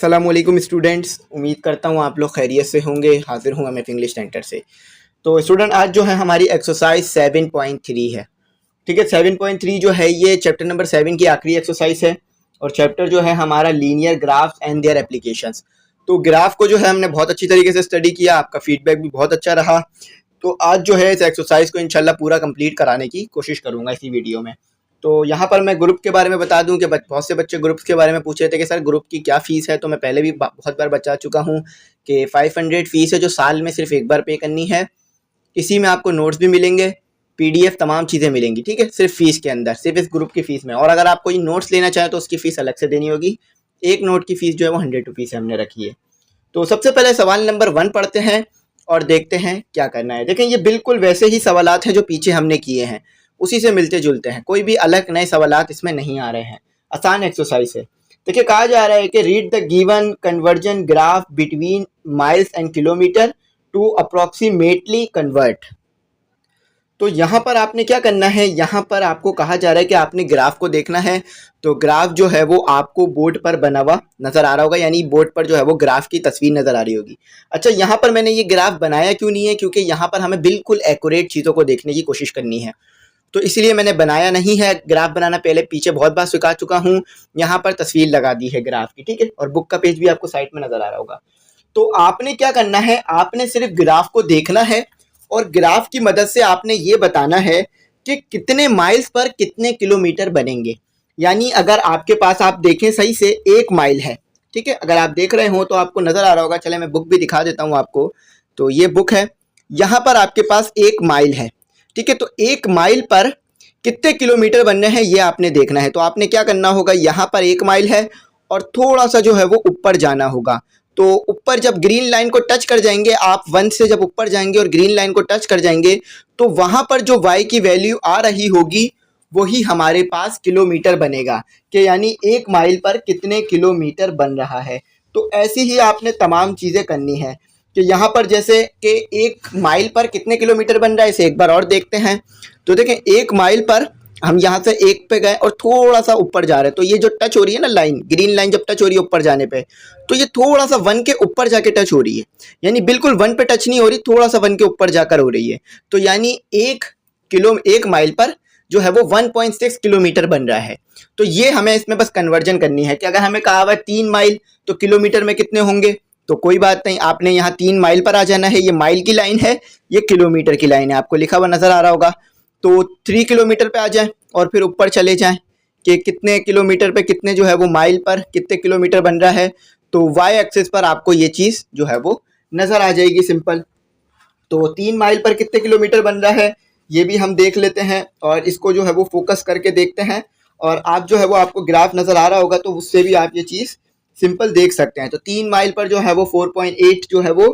सलामुअलैकुम students, उम्मीद करता हूँ आप लोग खैरियत से होंगे। हाजिर हूँ मैं इंग्लिश सेंटर से। तो स्टूडेंट, आज जो है हमारी एक्सरसाइज 7.3 है। ठीक है, 7.3 जो है ये चैप्टर नंबर 7 की आखिरी एक्सरसाइज है और चैप्टर जो है हमारा linear graphs and their applications. तो ग्राफ को जो है हमने बहुत अच्छी तरीके से स्टडी किया, आपका फीडबैक भी बहुत अच्छा रहा। तो आज जो है इस एक्सरसाइज को इंशाल्लाह पूरा कंप्लीट कराने की कोशिश करूंगा इसी वीडियो में। तो यहाँ पर मैं ग्रुप के बारे में बता दूं कि बहुत से बच्चे ग्रुप्स के बारे में पूछ रहे थे कि सर ग्रुप की क्या फ़ीस है। तो मैं पहले भी बहुत बार बता चुका हूँ कि 500 फ़ीस है जो साल में सिर्फ एक बार पे करनी है। इसी में आपको नोट्स भी मिलेंगे, पीडीएफ तमाम चीज़ें मिलेंगी। ठीक है, सिर्फ फीस के अंदर, सिर्फ इस ग्रुप की फ़ीस में। और अगर आप कोई नोट्स लेना चाहें तो उसकी फ़ीस अलग से देनी होगी। एक नोट की फ़ीस जो है वो 100 रुपीज़ हमने रखी है। तो सबसे पहले सवाल नंबर 1 पढ़ते हैं और देखते हैं क्या करना है। देखें, ये बिल्कुल वैसे ही सवालात हैं जो पीछे हमने किए हैं, उसी से मिलते जुलते हैं। कोई भी अलग नए सवालात इसमें नहीं आ रहे हैं, आसान एक्सरसाइज है। देखिए, कहा जा रहा है कि read the given conversion graph between miles and kilometre to approximately convert. तो यहाँ पर आपने क्या करना है, यहाँ पर आपको कहा जा रहा है कि आपने ग्राफ को देखना है। तो ग्राफ जो है वो आपको बोर्ड पर बना हुआ नजर आ रहा होगा, यानी बोर्ड पर जो है वो ग्राफ की तस्वीर नजर आ रही होगी। अच्छा, यहाँ पर मैंने ये ग्राफ बनाया क्यों नहीं है, क्योंकि यहाँ पर हमें बिल्कुल एक्यूरेट चीज़ों को देखने की कोशिश करनी है, तो इसलिए मैंने बनाया नहीं है। ग्राफ बनाना पहले पीछे बहुत बार सिखा चुका हूँ। यहाँ पर तस्वीर लगा दी है ग्राफ की, ठीक है। और बुक का पेज भी आपको साइड में नजर आ रहा होगा। तो आपने क्या करना है, आपने सिर्फ ग्राफ को देखना है और ग्राफ की मदद से आपने ये बताना है कि कितने माइल्स पर कितने किलोमीटर बनेंगे। यानी अगर आपके पास, आप देखें सही से, 1 माइल है, ठीक है। अगर आप देख रहे हो तो आपको नजर आ रहा होगा। चले मैं बुक भी दिखा देता हूँ आपको। तो ये बुक है, यहाँ पर आपके पास 1 माइल है, ठीक है। तो 1 माइल पर कितने किलोमीटर बनने हैं ये आपने देखना है। तो आपने क्या करना होगा, यहाँ पर 1 माइल है और थोड़ा सा जो है वो ऊपर जाना होगा। तो ऊपर जब ग्रीन लाइन को टच कर जाएंगे आप, 1 से जब ऊपर जाएंगे और ग्रीन लाइन को टच कर जाएंगे, तो वहां पर जो y की वैल्यू आ रही होगी वही हमारे पास किलोमीटर बनेगा, कि यानी 1 माइल पर कितने किलोमीटर बन रहा है। तो ऐसी ही आपने तमाम चीज़ें करनी है कि यहाँ पर जैसे कि 1 माइल पर कितने किलोमीटर बन रहा है, इसे एक बार और देखते हैं। तो देखें, 1 माइल पर हम यहाँ से 1 पे गए और थोड़ा सा ऊपर जा रहे हैं। तो ये जो टच हो रही है ना लाइन, ग्रीन लाइन जब टच हो रही है ऊपर जाने पे, तो ये थोड़ा सा 1 के ऊपर जाके टच हो रही है। यानी बिल्कुल 1 पे टच नहीं हो रही, थोड़ा सा 1 के ऊपर जाकर हो रही है। तो यानी 1 माइल पर जो है वो 1.6 किलोमीटर बन रहा है। तो ये हमें इसमें बस कन्वर्जन करनी है कि अगर हमें कहा हुआ 3 माइल तो किलोमीटर में कितने होंगे। तो कोई बात नहीं, आपने यहाँ 3 माइल पर आ जाना है। ये माइल की लाइन है, ये किलोमीटर की लाइन है, आपको लिखा हुआ नजर आ रहा होगा। तो 3 किलोमीटर पे आ जाएं और फिर ऊपर चले जाएं कि कितने किलोमीटर पे कितने जो है वो माइल पर कितने किलोमीटर बन रहा है। तो वाई एक्सिस पर आपको ये चीज़ जो है वो नज़र आ जाएगी, सिंपल। तो 3 माइल पर कितने किलोमीटर बन रहा है ये भी हम देख लेते हैं और इसको जो है वो फोकस करके देखते हैं। और आप जो है वो, आपको ग्राफ नज़र आ रहा होगा तो उससे भी आप ये चीज़ सिंपल देख सकते हैं। तो 3 माइल पर जो है वो 4.8 जो है वो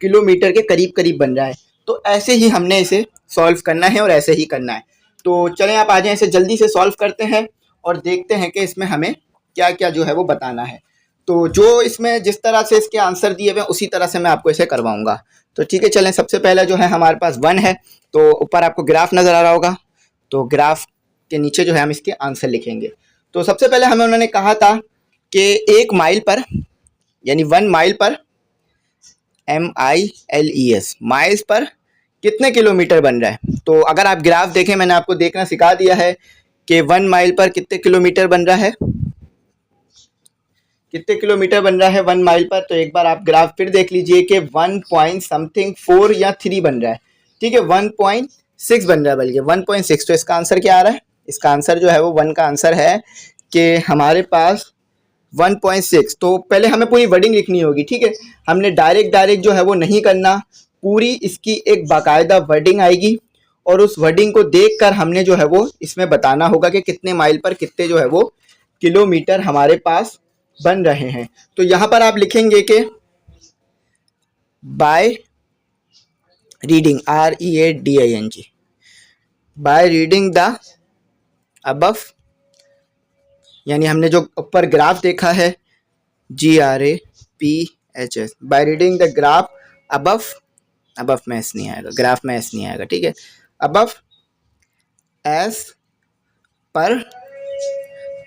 किलोमीटर के करीब करीब बन रहा है। तो ऐसे ही हमने इसे सॉल्व करना है और ऐसे ही करना है। तो चलें आप आ जाएं, इसे जल्दी से सॉल्व करते हैं और देखते हैं कि इसमें हमें क्या क्या जो है वो बताना है। तो जो इसमें जिस तरह से इसके आंसर दिए हुए हैं उसी तरह से मैं आपको इसे करवाऊंगा। तो ठीक है, चलें। सबसे पहले जो है हमारे पास 1 है, तो ऊपर आपको ग्राफ नज़र आ रहा होगा। तो ग्राफ के नीचे जो है हम इसके आंसर लिखेंगे। तो सबसे पहले हमें उन्होंने कहा था कि 1 माइल पर, यानी 1 माइल पर, MILES, माइल्स पर कितने किलोमीटर बन रहा है। तो अगर आप ग्राफ देखें, मैंने आपको देखना सिखा दिया है कि 1 माइल पर कितने किलोमीटर बन रहा है, कितने किलोमीटर बन रहा है 1 माइल पर। तो एक बार आप ग्राफ फिर देख लीजिए कि 1 पॉइंट समथिंग 4 या 3 बन रहा है, ठीक है। 1.6 बन रहा है, बल्कि 1.6। तो इसका आंसर क्या आ रहा है, इसका आंसर जो है वो 1 का आंसर है कि हमारे पास 1.6। तो पहले हमें पूरी वर्डिंग लिखनी होगी, ठीक है। हमने डायरेक्ट जो है वो नहीं करना, पूरी इसकी एक बाकायदा वर्डिंग आएगी और उस वर्डिंग को देखकर हमने जो है वो इसमें बताना होगा कि कितने माइल पर कितने जो है वो किलोमीटर हमारे पास बन रहे हैं। तो यहाँ पर आप लिखेंगे कि by reading, READING, bye reading the above, यानी हमने जो ऊपर ग्राफ देखा है GRAPHS, bye reading the graph above, above में एस नहीं आएगा, ग्राफ में एस नहीं आएगा, ठीक है। अबव एस पर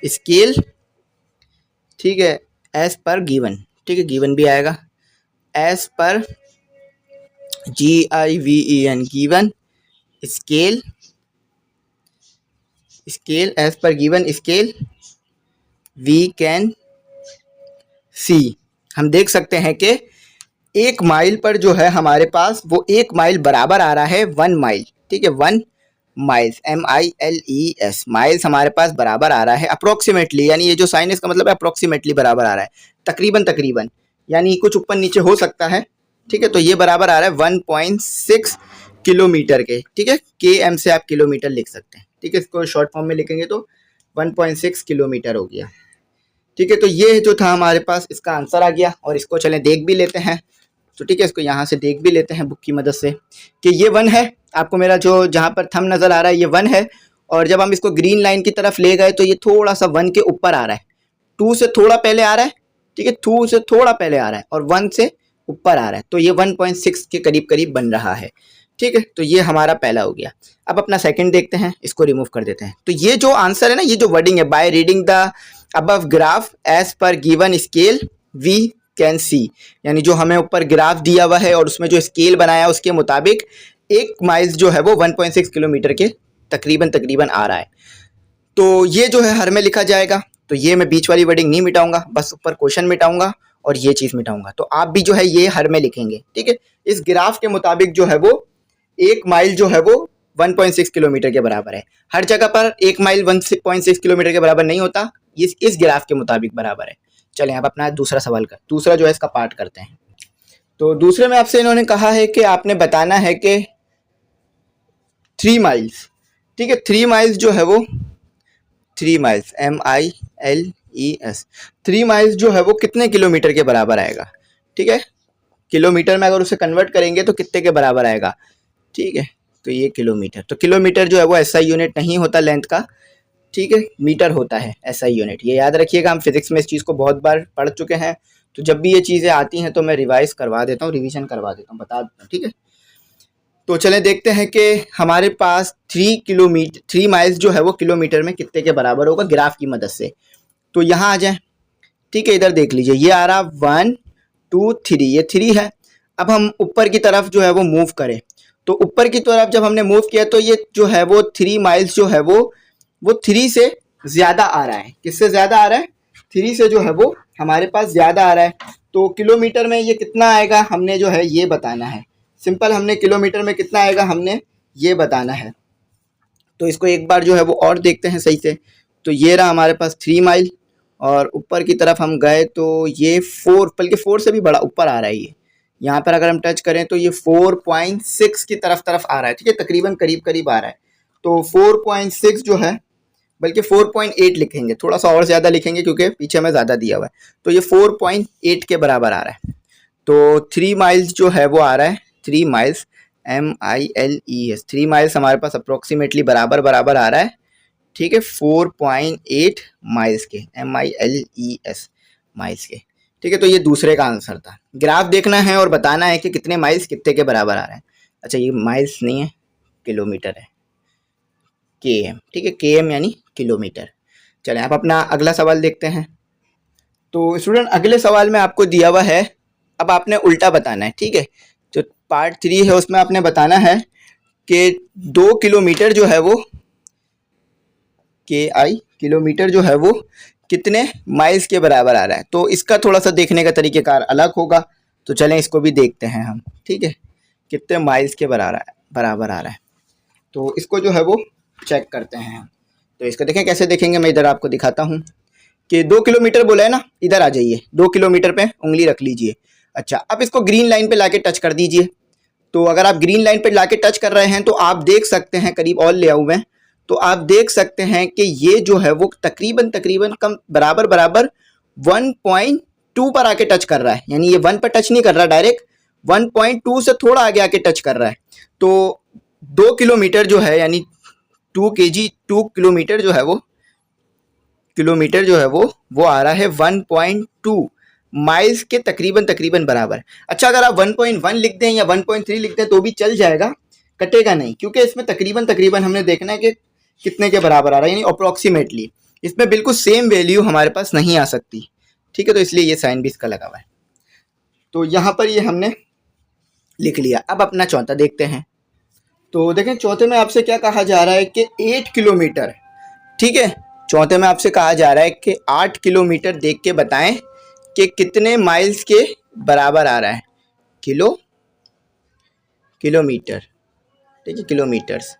स्केल, ठीक है, एज पर गिवन, ठीक है, गिवन भी आएगा, as per GIVEN given scale, scale as per given scale we can see, हम देख सकते हैं कि 1 माइल पर जो है हमारे पास वो 1 माइल बराबर आ रहा है 1 माइल, ठीक है, 1 माइल्स MILES, माइल्स हमारे पास बराबर आ रहा है अप्रोक्सीमेटली, यानी ये जो साइन इसका मतलब है अप्रोक्सीमेटली बराबर आ रहा है, तकरीबन तकरीबन, यानी कुछ ऊपर नीचे हो सकता है, ठीक है। तो ये बराबर आ रहा है 1.6 किलोमीटर के, ठीक है, KM से आप किलोमीटर लिख सकते हैं, ठीक है, इसको शॉर्ट फॉर्म में लिखेंगे तो 1.6 किलोमीटर हो गया, ठीक है। तो ये जो था हमारे पास इसका आंसर आ गया, और इसको चलें देख भी लेते हैं, तो ठीक है, इसको यहाँ से देख भी लेते हैं बुक की मदद से कि ये 1 है, आपको मेरा जो जहाँ पर थंब नज़र आ रहा है ये 1 है, और जब हम इसको ग्रीन लाइन की तरफ ले गए तो ये थोड़ा सा 1 के ऊपर आ रहा है, 2 से थोड़ा पहले आ रहा है, ठीक है, 2 से थोड़ा पहले आ रहा है और 1 से ऊपर आ रहा है, तो ये 1.6 के करीब करीब बन रहा है, ठीक है। तो ये हमारा पहला हो गया। अब अपना सेकंड देखते हैं, इसको रिमूव कर देते हैं। तो ये जो आंसर है ना, ये जो वर्डिंग है, by reading the above graph as per given scale we can see, यानी जो हमें ऊपर ग्राफ दिया हुआ है और उसमें जो स्केल बनाया उसके मुताबिक 1 माइल्स जो है वो 1.6 किलोमीटर के तकरीबन तकरीबन आ रहा है। तो ये जो है हर में लिखा जाएगा, तो ये मैं बीच वाली वर्डिंग नहीं मिटाऊंगा, बस ऊपर क्वेश्चन मिटाऊंगा और ये चीज़ मिटाऊंगा। तो आप भी जो है ये हर में लिखेंगे, ठीक है। इस ग्राफ के मुताबिक जो है वो 1 माइल जो है वो 1.6 किलोमीटर के बराबर है। हर जगह पर 1 माइल 1.6 किलोमीटर के बराबर नहीं होता, इस ग्राफ के मुताबिक बराबर है। चलें अब अपना दूसरा सवाल का दूसरा जो है इसका पार्ट करते हैं। तो दूसरे में आपसे इन्होंने कहा है कि आपने बताना है कि 3 माइल्स, ठीक है, 3 माइल्स जो है वो 3 माइल्स MILES 3 माइल्स जो है वो कितने किलोमीटर के बराबर आएगा, ठीक है। किलोमीटर में अगर उसे कन्वर्ट करेंगे तो कितने के बराबर आएगा, ठीक है। तो ये किलोमीटर, तो किलोमीटर जो है वो SI यूनिट नहीं होता लेंथ का, ठीक है, मीटर होता है SI यूनिट। ये याद रखिएगा, हम फिजिक्स में इस चीज़ को बहुत बार पढ़ चुके हैं, तो जब भी ये चीज़ें आती हैं तो मैं रिवाइज करवा देता हूँ, रिवीजन करवा देता हूँ, बता देता हूँ, ठीक है। तो चलें देखते हैं कि हमारे पास 3 माइल्स जो है वो किलोमीटर में कितने के बराबर होगा ग्राफ की मदद से। तो यहाँ आ जाएं, ठीक है, इधर देख लीजिए, ये आ रहा 1 2 3, ये 3 है। अब हम ऊपर की तरफ जो है वो मूव करें, तो ऊपर की तरफ जब हमने मूव किया तो ये जो है वो 3 माइल्स जो है वो 3 से ज़्यादा आ रहा है। किससे ज़्यादा आ रहा है? 3 से जो है वो हमारे पास ज़्यादा आ रहा है। तो किलोमीटर में ये कितना आएगा हमने जो है ये बताना है। सिंपल, हमने किलोमीटर में कितना आएगा हमने ये बताना है। तो इसको एक बार जो है वो और देखते हैं सही से। तो ये रहा हमारे पास 3 माइल, और ऊपर की तरफ हम गए तो ये 4, बल्कि 4 से भी बड़ा ऊपर आ रहा है। ये यहाँ पर अगर हम टच करें तो ये 4.6 की तरफ आ रहा है, ठीक है, तकरीबन करीब करीब आ रहा है। तो 4.6 जो है, बल्कि 4.8 लिखेंगे, थोड़ा सा और ज़्यादा लिखेंगे क्योंकि पीछे में ज़्यादा दिया हुआ है। तो ये 4.8 के बराबर आ रहा है। तो 3 माइल्स जो है वो आ रहा है, 3 माइल्स MILES 3 माइल्स हमारे पास अप्रोक्सीमेटली बराबर बराबर आ रहा है, ठीक है, 4.8 माइल्स के MILES माइल्स के, ठीक है। तो ये दूसरे का आंसर था। ग्राफ देखना है और बताना है कि कितने माइल्स कितने के बराबर आ रहे हैं। अच्छा, ये माइल्स नहीं है, किलोमीटर है, KM, ठीक है, KM यानी किलोमीटर। चलें आप अपना अगला सवाल देखते हैं। तो स्टूडेंट अगले सवाल में आपको दिया हुआ है, अब आपने उल्टा बताना है, ठीक है। जो पार्ट 3 है उसमें आपने बताना है कि 2 किलोमीटर जो है वो KI किलोमीटर जो है वो कितने माइल्स के बराबर आ रहा है। तो इसका थोड़ा सा देखने का तरीक़ेकार अलग होगा। तो चलें इसको भी देखते हैं हम, ठीक है, कितने माइल्स के बराबर आ रहा है। तो इसको जो है वो चेक करते हैं हम। तो इसको देखें, कैसे देखेंगे, मैं इधर आपको दिखाता हूँ कि 2 किलोमीटर बोला है ना, इधर आ जाइए, 2 किलोमीटर पे उंगली रख लीजिए। अच्छा, अब इसको ग्रीन लाइन पे लाके टच कर दीजिए। तो अगर आप ग्रीन लाइन पे लाके टच कर रहे हैं तो आप देख सकते हैं, करीब और ले आऊँ मैं, तो आप देख सकते हैं कि ये जो है वो तकरीबन तकरीबन कम बराबर बराबर 1.2 पर आके टच कर रहा है। यानी ये 1 पर टच नहीं कर रहा, डायरेक्ट 1.2 से थोड़ा आगे आके टच कर रहा है। तो 2 किलोमीटर जो है, यानी 2 किलोमीटर जो है वो आ रहा है 1.2 माइल्स के तकरीबन तकरीबन बराबर। अच्छा, अगर आप 1.1 लिख दें या 1.3 लिख दें तो भी चल जाएगा, कटेगा नहीं, क्योंकि इसमें तकरीबन तकरीबन हमने देखना है कि कितने के बराबर आ रहा है, यानी अप्रोक्सीमेटली। इसमें बिल्कुल सेम वैल्यू हमारे पास नहीं आ सकती, ठीक है, तो इसलिए ये साइन भी इसका लगा हुआ है। तो यहाँ पर ये हमने लिख लिया। अब अपना चौथा देखते हैं। तो देखें चौथे में आपसे क्या कहा जा रहा है कि 8 किलोमीटर, ठीक है, चौथे में आपसे कहा जा रहा है कि 8 किलोमीटर देख के बताएं कि कितने माइल्स के बराबर आ रहा है। किलोमीटर, ठीक है, किलोमीटर्स।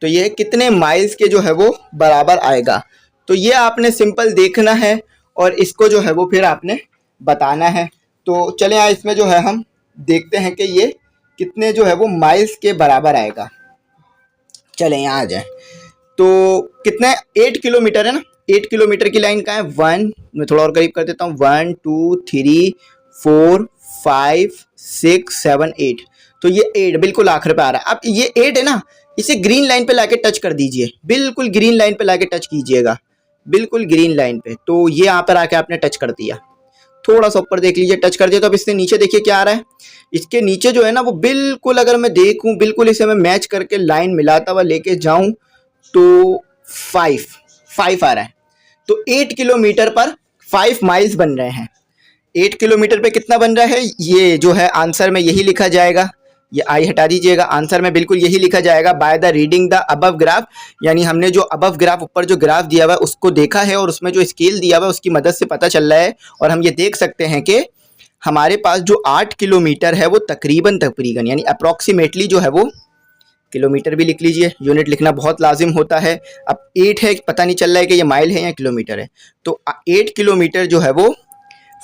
तो ये कितने माइल्स के जो है वो बराबर आएगा। तो ये आपने सिंपल देखना है और इसको जो है वो फिर आपने बताना है। तो चलें यहाँ इसमें जो है हम देखते हैं कि ये कितने जो है वो माइल्स के बराबर आएगा। चलें यहाँ आ जाए। तो कितने 8 किलोमीटर है ना, 8 किलोमीटर की लाइन कहाँ है, 1, मैं थोड़ा और करीब कर देता हूँ, 1 2 3 4 5 6 7 8। तो ये 8 बिल्कुल आखिर पे आ रहा है। अब ये 8 है ना, इसे ग्रीन लाइन पे लाके टच कर दीजिए, बिल्कुल ग्रीन लाइन पे लाके टच कीजिएगा, बिल्कुल ग्रीन लाइन पे। तो ये यहाँ पर आके आपने टच कर दिया, थोड़ा सा ऊपर देख लीजिए, टच कर दिया। तो अब इससे नीचे देखिए क्या आ रहा है, इसके नीचे जो है ना वो बिल्कुल, अगर मैं देखूं बिल्कुल इसे मैं मैच करके लाइन मिलाता हुआ लेके जाऊं तो 5 आ रहा है। तो 8 किलोमीटर पर 5 माइल्स बन रहे हैं। 8 किलोमीटर पे कितना बन रहा है, ये जो है आंसर में यही लिखा जाएगा, ये आई हटा दीजिएगा, आंसर में बिल्कुल यही लिखा जाएगा, by the reading the above graph. यानी हमने जो अबव ग्राफ, ऊपर जो ग्राफ दिया हुआ है उसको देखा है और उसमें जो स्केल दिया हुआ है उसकी मदद से पता चल रहा है। और हम ये देख सकते हैं कि हमारे पास जो 8 किलोमीटर है वो तकरीबन यानी अप्रॉक्सीमेटली जो है वो, किलोमीटर भी लिख लीजिए, यूनिट लिखना बहुत लाजिम होता है। अब 8 है, पता नहीं चल रहा है कि ये माइल है या किलोमीटर है। तो 8 किलोमीटर जो है वो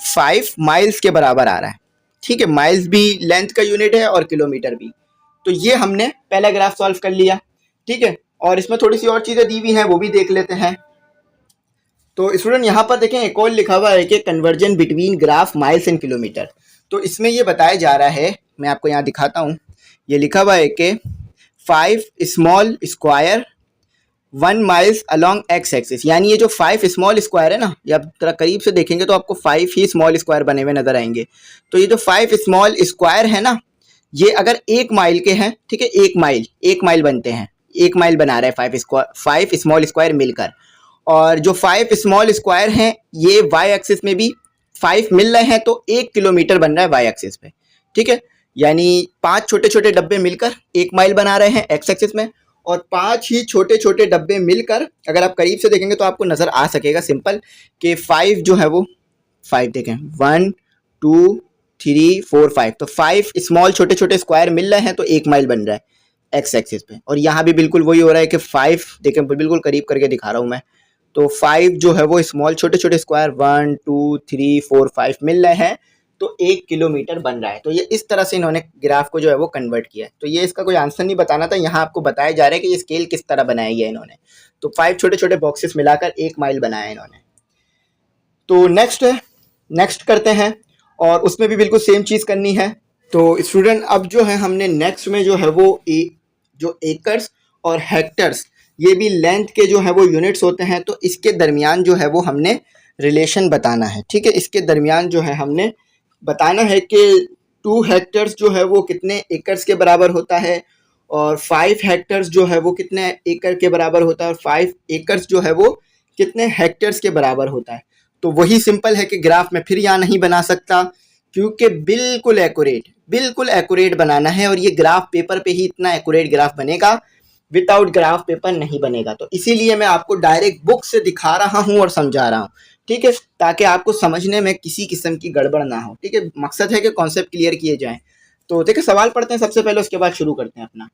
5 माइल्स के बराबर आ रहा है, ठीक है। माइल्स भी लेंथ का यूनिट है और किलोमीटर भी। तो ये हमने पहला ग्राफ सॉल्व कर लिया, ठीक है। और इसमें थोड़ी सी और चीज़ें दी हुई हैं, वो भी देख लेते हैं। तो स्टूडेंट यहाँ पर देखें एक और लिखा हुआ है कि conversion between graph miles and kilometre. तो इसमें ये बताया जा रहा है, मैं आपको यहाँ दिखाता हूँ, ये लिखा हुआ है कि 5 small square 1 miles along x axis. यानी ये जो 5 स्मॉल स्क्वायर है ना, ये आप थोड़ा करीब से देखेंगे तो आपको 5 ही स्मॉल स्क्वायर बने हुए नजर आएंगे। तो ये जो 5 स्मॉल स्क्वायर है ना, ये अगर 1 माइल के हैं, ठीक है, 1 माइल बनते हैं, 1 माइल बना रहा है 5 स्मॉल स्क्वायर मिलकर। और जो 5 स्मॉल स्क्वायर हैं ये वाई एक्सिस में भी 5 मिल रहे हैं, तो 1 किलोमीटर बन रहा है वाई एक्सिस पे, ठीक है। यानी 5 छोटे छोटे डब्बे मिलकर 1 माइल बना रहे हैं एक्स एक्सिस में, और 5 ही छोटे छोटे डब्बे मिलकर, अगर आप करीब से देखेंगे तो आपको नज़र आ सकेगा सिंपल कि 5 जो है वो 5 देखें 1 2 3 4 5, तो 5 स्मॉल छोटे छोटे स्क्वायर मिल रहे हैं तो 1 माइल बन रहा है एक्स एक्सिस पे। और यहाँ भी बिल्कुल वही हो रहा है कि 5 देखें, बिल्कुल करीब करके दिखा रहा हूँ मैं। तो 5 जो है वो स्मॉल छोटे छोटे स्क्वायर 1 2 3 4 5 मिल रहे हैं, तो 1 किलोमीटर बन रहा है। तो ये इस तरह से इन्होंने ग्राफ को जो है वो कन्वर्ट किया है। तो ये इसका कोई आंसर नहीं बताना था, यहाँ आपको बताया जा रहा है कि ये स्केल किस तरह बनाया गया इन्होंने। तो 5 छोटे छोटे बॉक्सेस मिलाकर 1 माइल बनाया है इन्होंने। तो नेक्स्ट करते हैं, और उसमें भी बिल्कुल सेम चीज़ करनी है। तो स्टूडेंट अब जो है हमने नेक्स्ट में जो है वो जो एकर्स और हेक्टर्स, ये भी लेंथ के जो है वो यूनिट्स होते हैं, तो इसके दरमियान जो है वो हमने रिलेशन बताना है, ठीक है। इसके दरमियान जो है हमने बताना है कि 2 हेक्टर्स जो है वो कितने एकर्स के बराबर होता है, और 5 हेक्टर्स जो है वो कितने एकड़ के बराबर होता है, और 5 एकर्स जो है वो कितने हेक्टर्स के बराबर होता है। तो वही सिंपल है कि ग्राफ में फिर यहाँ नहीं बना सकता, क्योंकि बिल्कुल एक्यूरेट बनाना है, और ये ग्राफ पेपर पे ही इतना एक्यूरेट ग्राफ बनेगा, विदाउट ग्राफ पेपर नहीं बनेगा। तो इसीलिए मैं आपको डायरेक्ट बुक से दिखा रहा हूँ और समझा रहा हूँ, ठीक है, ताकि आपको समझने में किसी किस्म की गड़बड़ ना हो, ठीक है। मकसद है कि कॉन्सेप्ट क्लियर किए जाएं। तो देखिए सवाल पढ़ते हैं सबसे पहले, उसके बाद शुरू करते हैं अपना।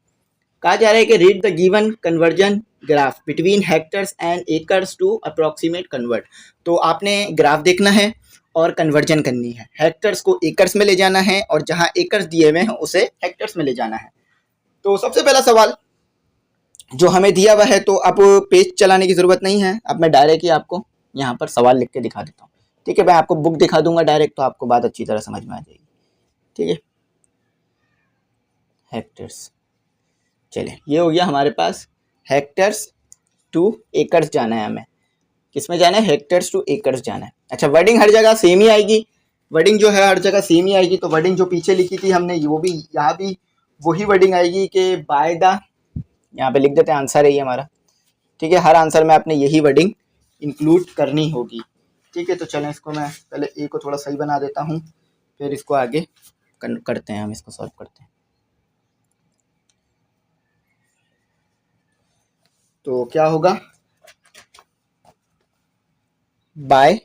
कहा जा रहा है कि read the given conversion graph between hectares and acres to approximate convert. तो आपने ग्राफ देखना है और कन्वर्जन करनी है, हेक्टर्स को एकर्स में ले जाना है, और जहाँ एकर्स दिए हुए हैं उसे हेक्टर्स में ले जाना है। तो सबसे पहला सवाल जो हमें दिया हुआ है, तो अब पेज चलाने की ज़रूरत नहीं है, अब मैं डायरेक्ट ही आपको यहाँ पर सवाल लिख के दिखा देता हूँ, ठीक है। मैं आपको बुक दिखा दूंगा डायरेक्ट, तो आपको बात अच्छी तरह समझ में आ जाएगी, ठीक है। हेक्टर्स, चलिए ये हो गया हमारे पास हेक्टर्स टू एकर्स जाना है हमें। किस में जाना है, हेक्टर्स टू एकर्स जाना है। अच्छा, वर्डिंग हर जगह सेम ही आएगी, वर्डिंग जो है हर जगह सेम ही आएगी। तो वर्डिंग जो पीछे लिखी थी हमने, वो भी यहाँ भी वही वर्डिंग आएगी कि बाय द, यहाँ पे लिख देते हैं आंसर है ये हमारा, ठीक है। हर आंसर में आपने यही वर्डिंग इंक्लूड करनी होगी, ठीक ठीक है, तो चलें इसको मैं पहले ए को थोड़ा सही बना देता हूँ, फिर इसको आगे करते हैं, हम इसको सॉल्व करते हैं। तो क्या होगा, by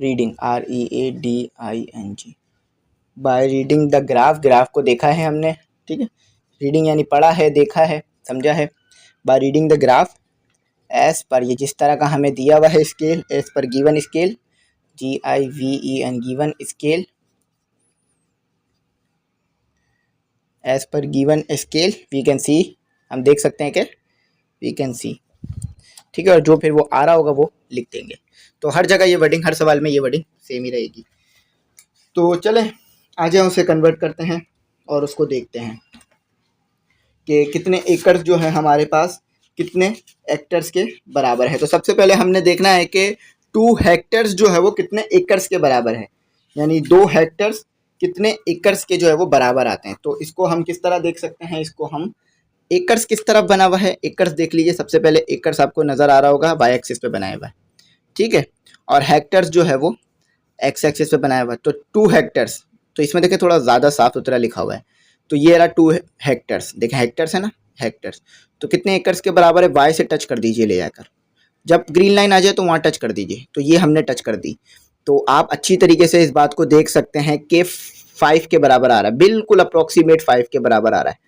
reading, READING, bye reading the graph, graph को देखा है हमने, ठीक है, रीडिंग यानी पढ़ा है, देखा है, समझा है। By reading the graph as per, ये जिस तरह का हमें दिया हुआ है scale, as per given scale, GIVEN, given scale, as per given scale we can see, हम देख सकते हैं कि वी कैन सी, ठीक है, और जो फिर वो आ रहा होगा वो लिख देंगे। तो हर जगह ये वर्डिंग, हर सवाल में ये वर्डिंग सेम ही रहेगी। तो चलें आ जाए उसे कन्वर्ट करते हैं और उसको देखते हैं कि कितने एकड़ जो है हमारे पास कितने हेक्टर्स के बराबर है। तो सबसे पहले हमने देखना है कि 2 हेक्टर्स जो है वो कितने एकर्स के बराबर है, यानी 2 हेक्टर्स कितने एकर्स के जो है वो बराबर आते हैं। तो इसको हम किस तरह देख सकते हैं, इसको हम एकर्स किस तरफ बना हुआ है, एकर्स देख लीजिए। सबसे पहले एकर्स आपको नज़र आ रहा होगा, वाई एक्सिस पे बनाया हुआ है, ठीक है, और हेक्टर्स जो है वो एक्स एक्सिस पे बनाया हुआ है। तो 2 हेक्टर्स, तो इसमें देखिए थोड़ा ज़्यादा साफ सुथरा लिखा हुआ है, तो ये रहा 2 हेक्टर्स, देखें हेक्टर्स है ना, हेक्टर्स, तो कितने एकर्स के बराबर है, वाई से टच कर दीजिए ले जाकर, जब ग्रीन लाइन आ जाए तो वहाँ टच कर दीजिए, तो ये हमने टच कर दी। तो आप अच्छी तरीके से इस बात को देख सकते हैं कि 5 के बराबर आ रहा है, बिल्कुल अप्रोक्सीमेट 5 के बराबर आ रहा है।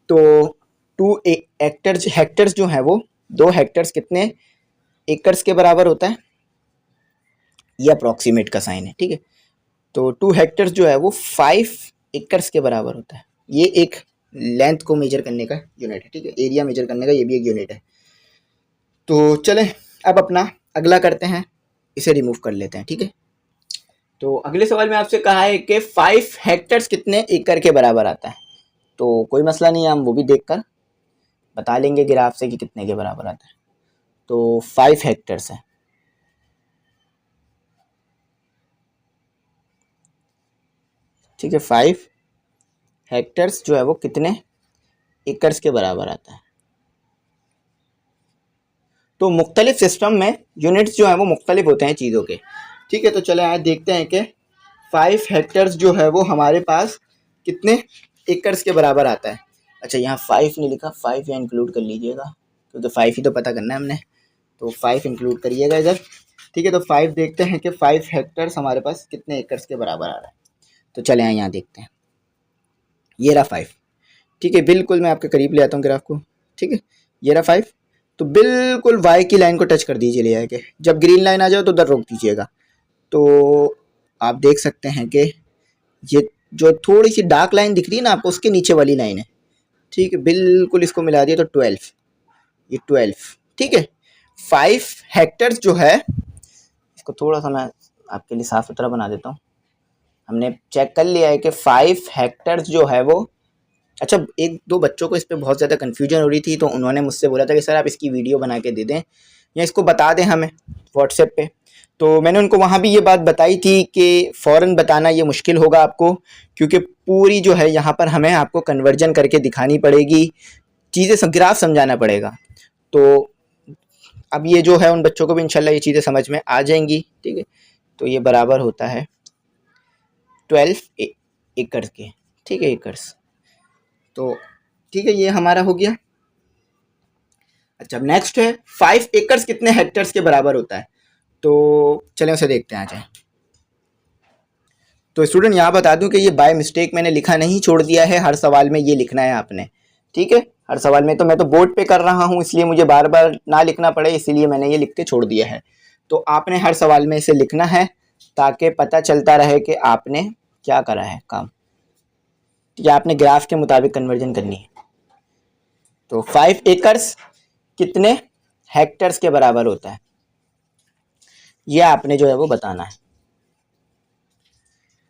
तो 2 हेक्टर्स जो है वो 2 हेक्टर्स कितने एकर्स के बराबर होता है, ये अप्रोक्सीमेट का साइन है, ठीक है। तो 2 हेक्टर्स जो है वो 5 एकर्स के बराबर होता है। ये एक लेंथ को मेजर करने का यूनिट है, ठीक है, एरिया मेजर करने का ये भी एक यूनिट है। तो चलें अब अपना अगला करते हैं, इसे रिमूव कर लेते हैं, ठीक है। तो अगले सवाल में आपसे कहा है कि 5 हेक्टर्स कितने एकड़ के बराबर आता है। तो कोई मसला नहीं है, हम वो भी देखकर बता लेंगे ग्राफ से कि कितने के बराबर आता है। तो 5 हेक्टर्स है, ठीक है, 5 हेक्टर्स जो है वो कितने एकर्स के बराबर आता है। तो मुख्तलिफ सिस्टम में यूनिट्स जो है वो मुख्तलिफ होते हैं चीज़ों के, ठीक है। तो चले आज देखते हैं कि 5 हेक्टर्स जो है वो हमारे पास कितने एकर्स के बराबर आता है। अच्छा, यहाँ 5 नहीं लिखा, 5 यहाँ इंक्लूड कर लीजिएगा, क्योंकि 5 ही तो पता करना है हमने, तो 5 इंक्लूड करिएगा इधर, ठीक है। तो 5 देखते हैं कि 5 हेक्टर्स हमारे पास कितने एकर्स के बराबर आ रहा है। तो चले यहाँ देखते हैं, ये रहा 5, ठीक है, बिल्कुल मैं आपके करीब ले आता हूँ ग्राफ को, ठीक है, ये रहा 5। तो बिल्कुल वाई की लाइन को टच कर दीजिए ले आके, जब ग्रीन लाइन आ जाओ तो उधर रोक दीजिएगा। तो आप देख सकते हैं कि ये जो थोड़ी सी डार्क लाइन दिख रही है ना आपको, उसके नीचे वाली लाइन है, ठीक है, बिल्कुल इसको मिला दिया तो 12, ये 12, ठीक है। 5 हेक्टर्स जो है, इसको थोड़ा सा मैं आपके लिए साफ सुथरा बना देता हूँ। हमने चेक कर लिया है कि 5 हेक्टर्स जो है वो, अच्छा, 1-2 बच्चों को इस पर बहुत ज़्यादा कन्फ्यूजन हो रही थी, तो उन्होंने मुझसे बोला था कि सर आप इसकी वीडियो बना के दे दें या इसको बता दें हमें व्हाट्सएप पे। तो मैंने उनको वहाँ भी ये बात बताई थी कि फ़ौरन बताना ये मुश्किल होगा आपको, क्योंकि पूरी जो है यहाँ पर हमें आपको कन्वर्जन करके दिखानी पड़ेगी, चीज़ें ग्राफ समझाना पड़ेगा। तो अब ये जो है उन बच्चों को भी इंशाल्लाह ये चीज़ें समझ में आ जाएंगी, ठीक है। तो ये बराबर होता है 12 एकड़ के, ठीक है, एकर्स। तो ठीक है, ये हमारा हो गया। अच्छा, अब नेक्स्ट है 5 एकर्स कितने हेक्टर्स के बराबर होता है। तो चलें उसे देखते हैं आ जाए। तो स्टूडेंट यहाँ बता दूं कि ये बाय मिस्टेक मैंने लिखा नहीं, छोड़ दिया है, हर सवाल में ये लिखना है आपने, ठीक है, हर सवाल में। तो मैं तो बोर्ड पे कर रहा हूँ, इसलिए मुझे बार बार ना लिखना पड़े, इसीलिए मैंने ये लिख के छोड़ दिया है। तो आपने हर सवाल में इसे लिखना है ताकि पता चलता रहे कि आपने क्या करा है काम, या आपने ग्राफ के मुताबिक कन्वर्जन करनी है। तो 5 एकर्स कितने हेक्टर्स के बराबर होता है, ये आपने जो है वो बताना है,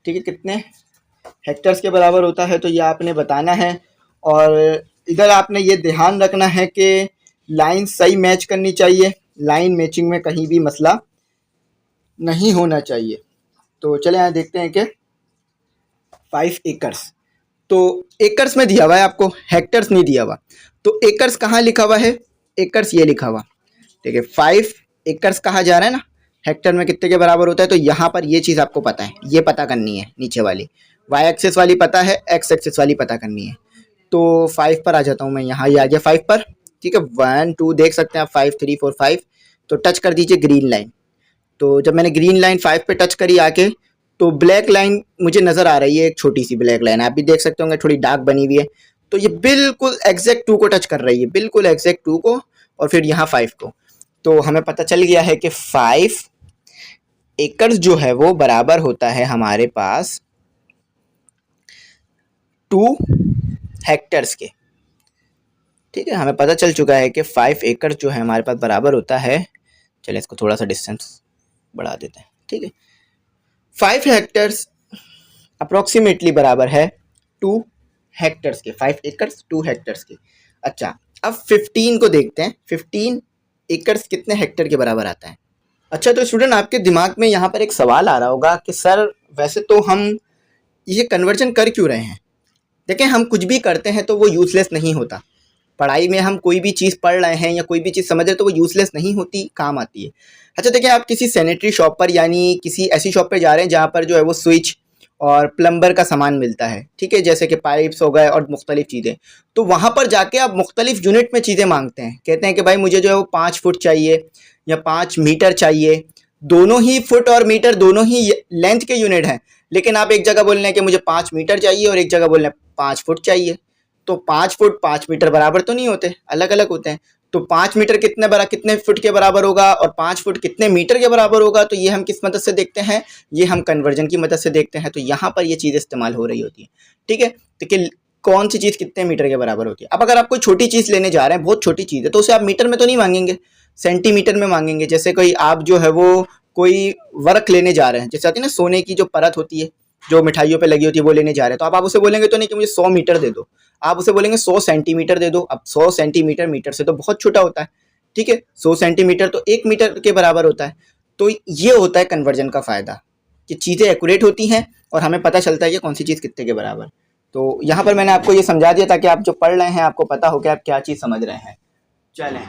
ठीक है, कितने हेक्टर्स के बराबर होता है तो ये आपने बताना है। और इधर आपने ये ध्यान रखना है कि लाइन सही मैच करनी चाहिए, लाइन मैचिंग में कहीं भी मसला नहीं होना चाहिए। तो चले यहाँ देखते हैं कि 5 एकर्स, तो एकर्स में दिया हुआ है आपको, हेक्टर्स नहीं दिया हुआ। तो एकर्स कहाँ लिखा हुआ है, एकर्स ये लिखा हुआ, ठीक है, 5 एकर्स कहा जा रहा है ना, हेक्टर में कितने के बराबर होता है। तो यहाँ पर ये चीज़ आपको पता है, ये पता करनी है नीचे वाली, वाई एक्सेस वाली पता है, एक्स एक्सेस वाली पता करनी है। तो 5 पर आ जाता हूँ मैं, यहाँ ये आ गया 5 पर, ठीक है। 1 2 देख सकते हैं आप, 5 3 4 5। तो टच कर दीजिए ग्रीन लाइन। तो जब मैंने ग्रीन लाइन 5 पे टच करी आके, तो ब्लैक लाइन मुझे नज़र आ रही है, एक छोटी सी ब्लैक लाइन, आप भी देख सकते होंगे, थोड़ी डार्क बनी हुई है। तो ये बिल्कुल एग्जैक्ट 2 को टच कर रही है, बिल्कुल एग्जैक्ट 2 को, और फिर यहाँ 5 को। तो हमें पता चल गया है कि 5 एकड़ जो है वो बराबर होता है हमारे पास 2 हेक्टर्स के, ठीक है। हमें पता चल चुका है कि 5 एकड़ जो है हमारे पास बराबर होता है, चलिए इसको थोड़ा सा डिस्टेंस बढ़ा देते हैं, ठीक है। 5 हेक्टर्स अप्रोक्सीमेटली बराबर है 2 हेक्टर्स के, 5 एकर्स 2 हेक्टर्स के। अच्छा, अब 15 को देखते हैं, 15 एकर्स कितने हेक्टर के बराबर आता है। अच्छा, तो स्टूडेंट आपके दिमाग में यहाँ पर एक सवाल आ रहा होगा कि सर वैसे तो हम ये कन्वर्जन कर क्यों रहे हैं। देखें, हम कुछ भी करते हैं तो वो यूज़लेस नहीं होता। पढ़ाई में हम कोई भी चीज़ पढ़ रहे हैं या कोई भी चीज़ समझ रहे हैं तो वो यूज़लेस नहीं होती, काम आती है। अच्छा देखिए, आप किसी सैनिटरी शॉप पर यानी किसी ऐसी शॉप पर जा रहे हैं जहाँ पर जो है वो स्विच और प्लम्बर का सामान मिलता है, ठीक है, जैसे कि पाइप्स हो गए और मुख्तलिफ चीज़ें। तो वहाँ पर जाके आप मुख्तलिफ यूनिट में चीज़ें मांगते हैं, कहते हैं कि भाई मुझे जो है वो 5 फुट चाहिए या 5 मीटर चाहिए। दोनों ही फुट और मीटर दोनों ही लेंथ के यूनिट हैं, लेकिन आप एक जगह बोल रहे हैं कि मुझे 5 मीटर चाहिए और एक जगह बोल रहे हैं 5 फुट चाहिए। तो 5 फुट 5 मीटर बराबर तो नहीं होते, अलग अलग होते हैं। तो 5 मीटर कितने फुट के बराबर होगा और 5 फुट कितने मीटर के बराबर होगा, तो ये हम किस मदद से देखते हैं, ये हम कन्वर्जन की मदद से देखते हैं। तो यहाँ पर ये चीज़ इस्तेमाल हो रही होती है, ठीक है। तो कि कौन सी चीज़ कितने मीटर के बराबर होती है। अब अगर आप कोई छोटी चीज़ लेने जा रहे हैं, बहुत छोटी चीज़ है, तो उसे आप मीटर में तो नहीं मांगेंगे, सेंटीमीटर में मांगेंगे। जैसे कोई आप जो है वो कोई वर्क लेने जा रहे हैं, जैसे आती है ना सोने की जो परत होती है जो मिठाइयों पे लगी होती है, वो लेने जा रहे हैं, तो आप उसे बोलेंगे तो नहीं कि मुझे 100 मीटर दे दो, आप उसे बोलेंगे 100 सेंटीमीटर दे दो। अब 100 सेंटीमीटर मीटर से तो बहुत छोटा होता है, ठीक है। 100 सेंटीमीटर तो 1 मीटर के बराबर होता है। तो ये होता है कन्वर्जन का फ़ायदा, कि चीज़ें एक्यूरेट होती हैं और हमें पता चलता है कि कौन सी चीज़ कितने के बराबर। तो यहाँ पर मैंने आपको ये समझा दिया ताकि आप जो पढ़ रहे हैं आपको पता हो कि आप क्या चीज़ समझ रहे हैं। चलें,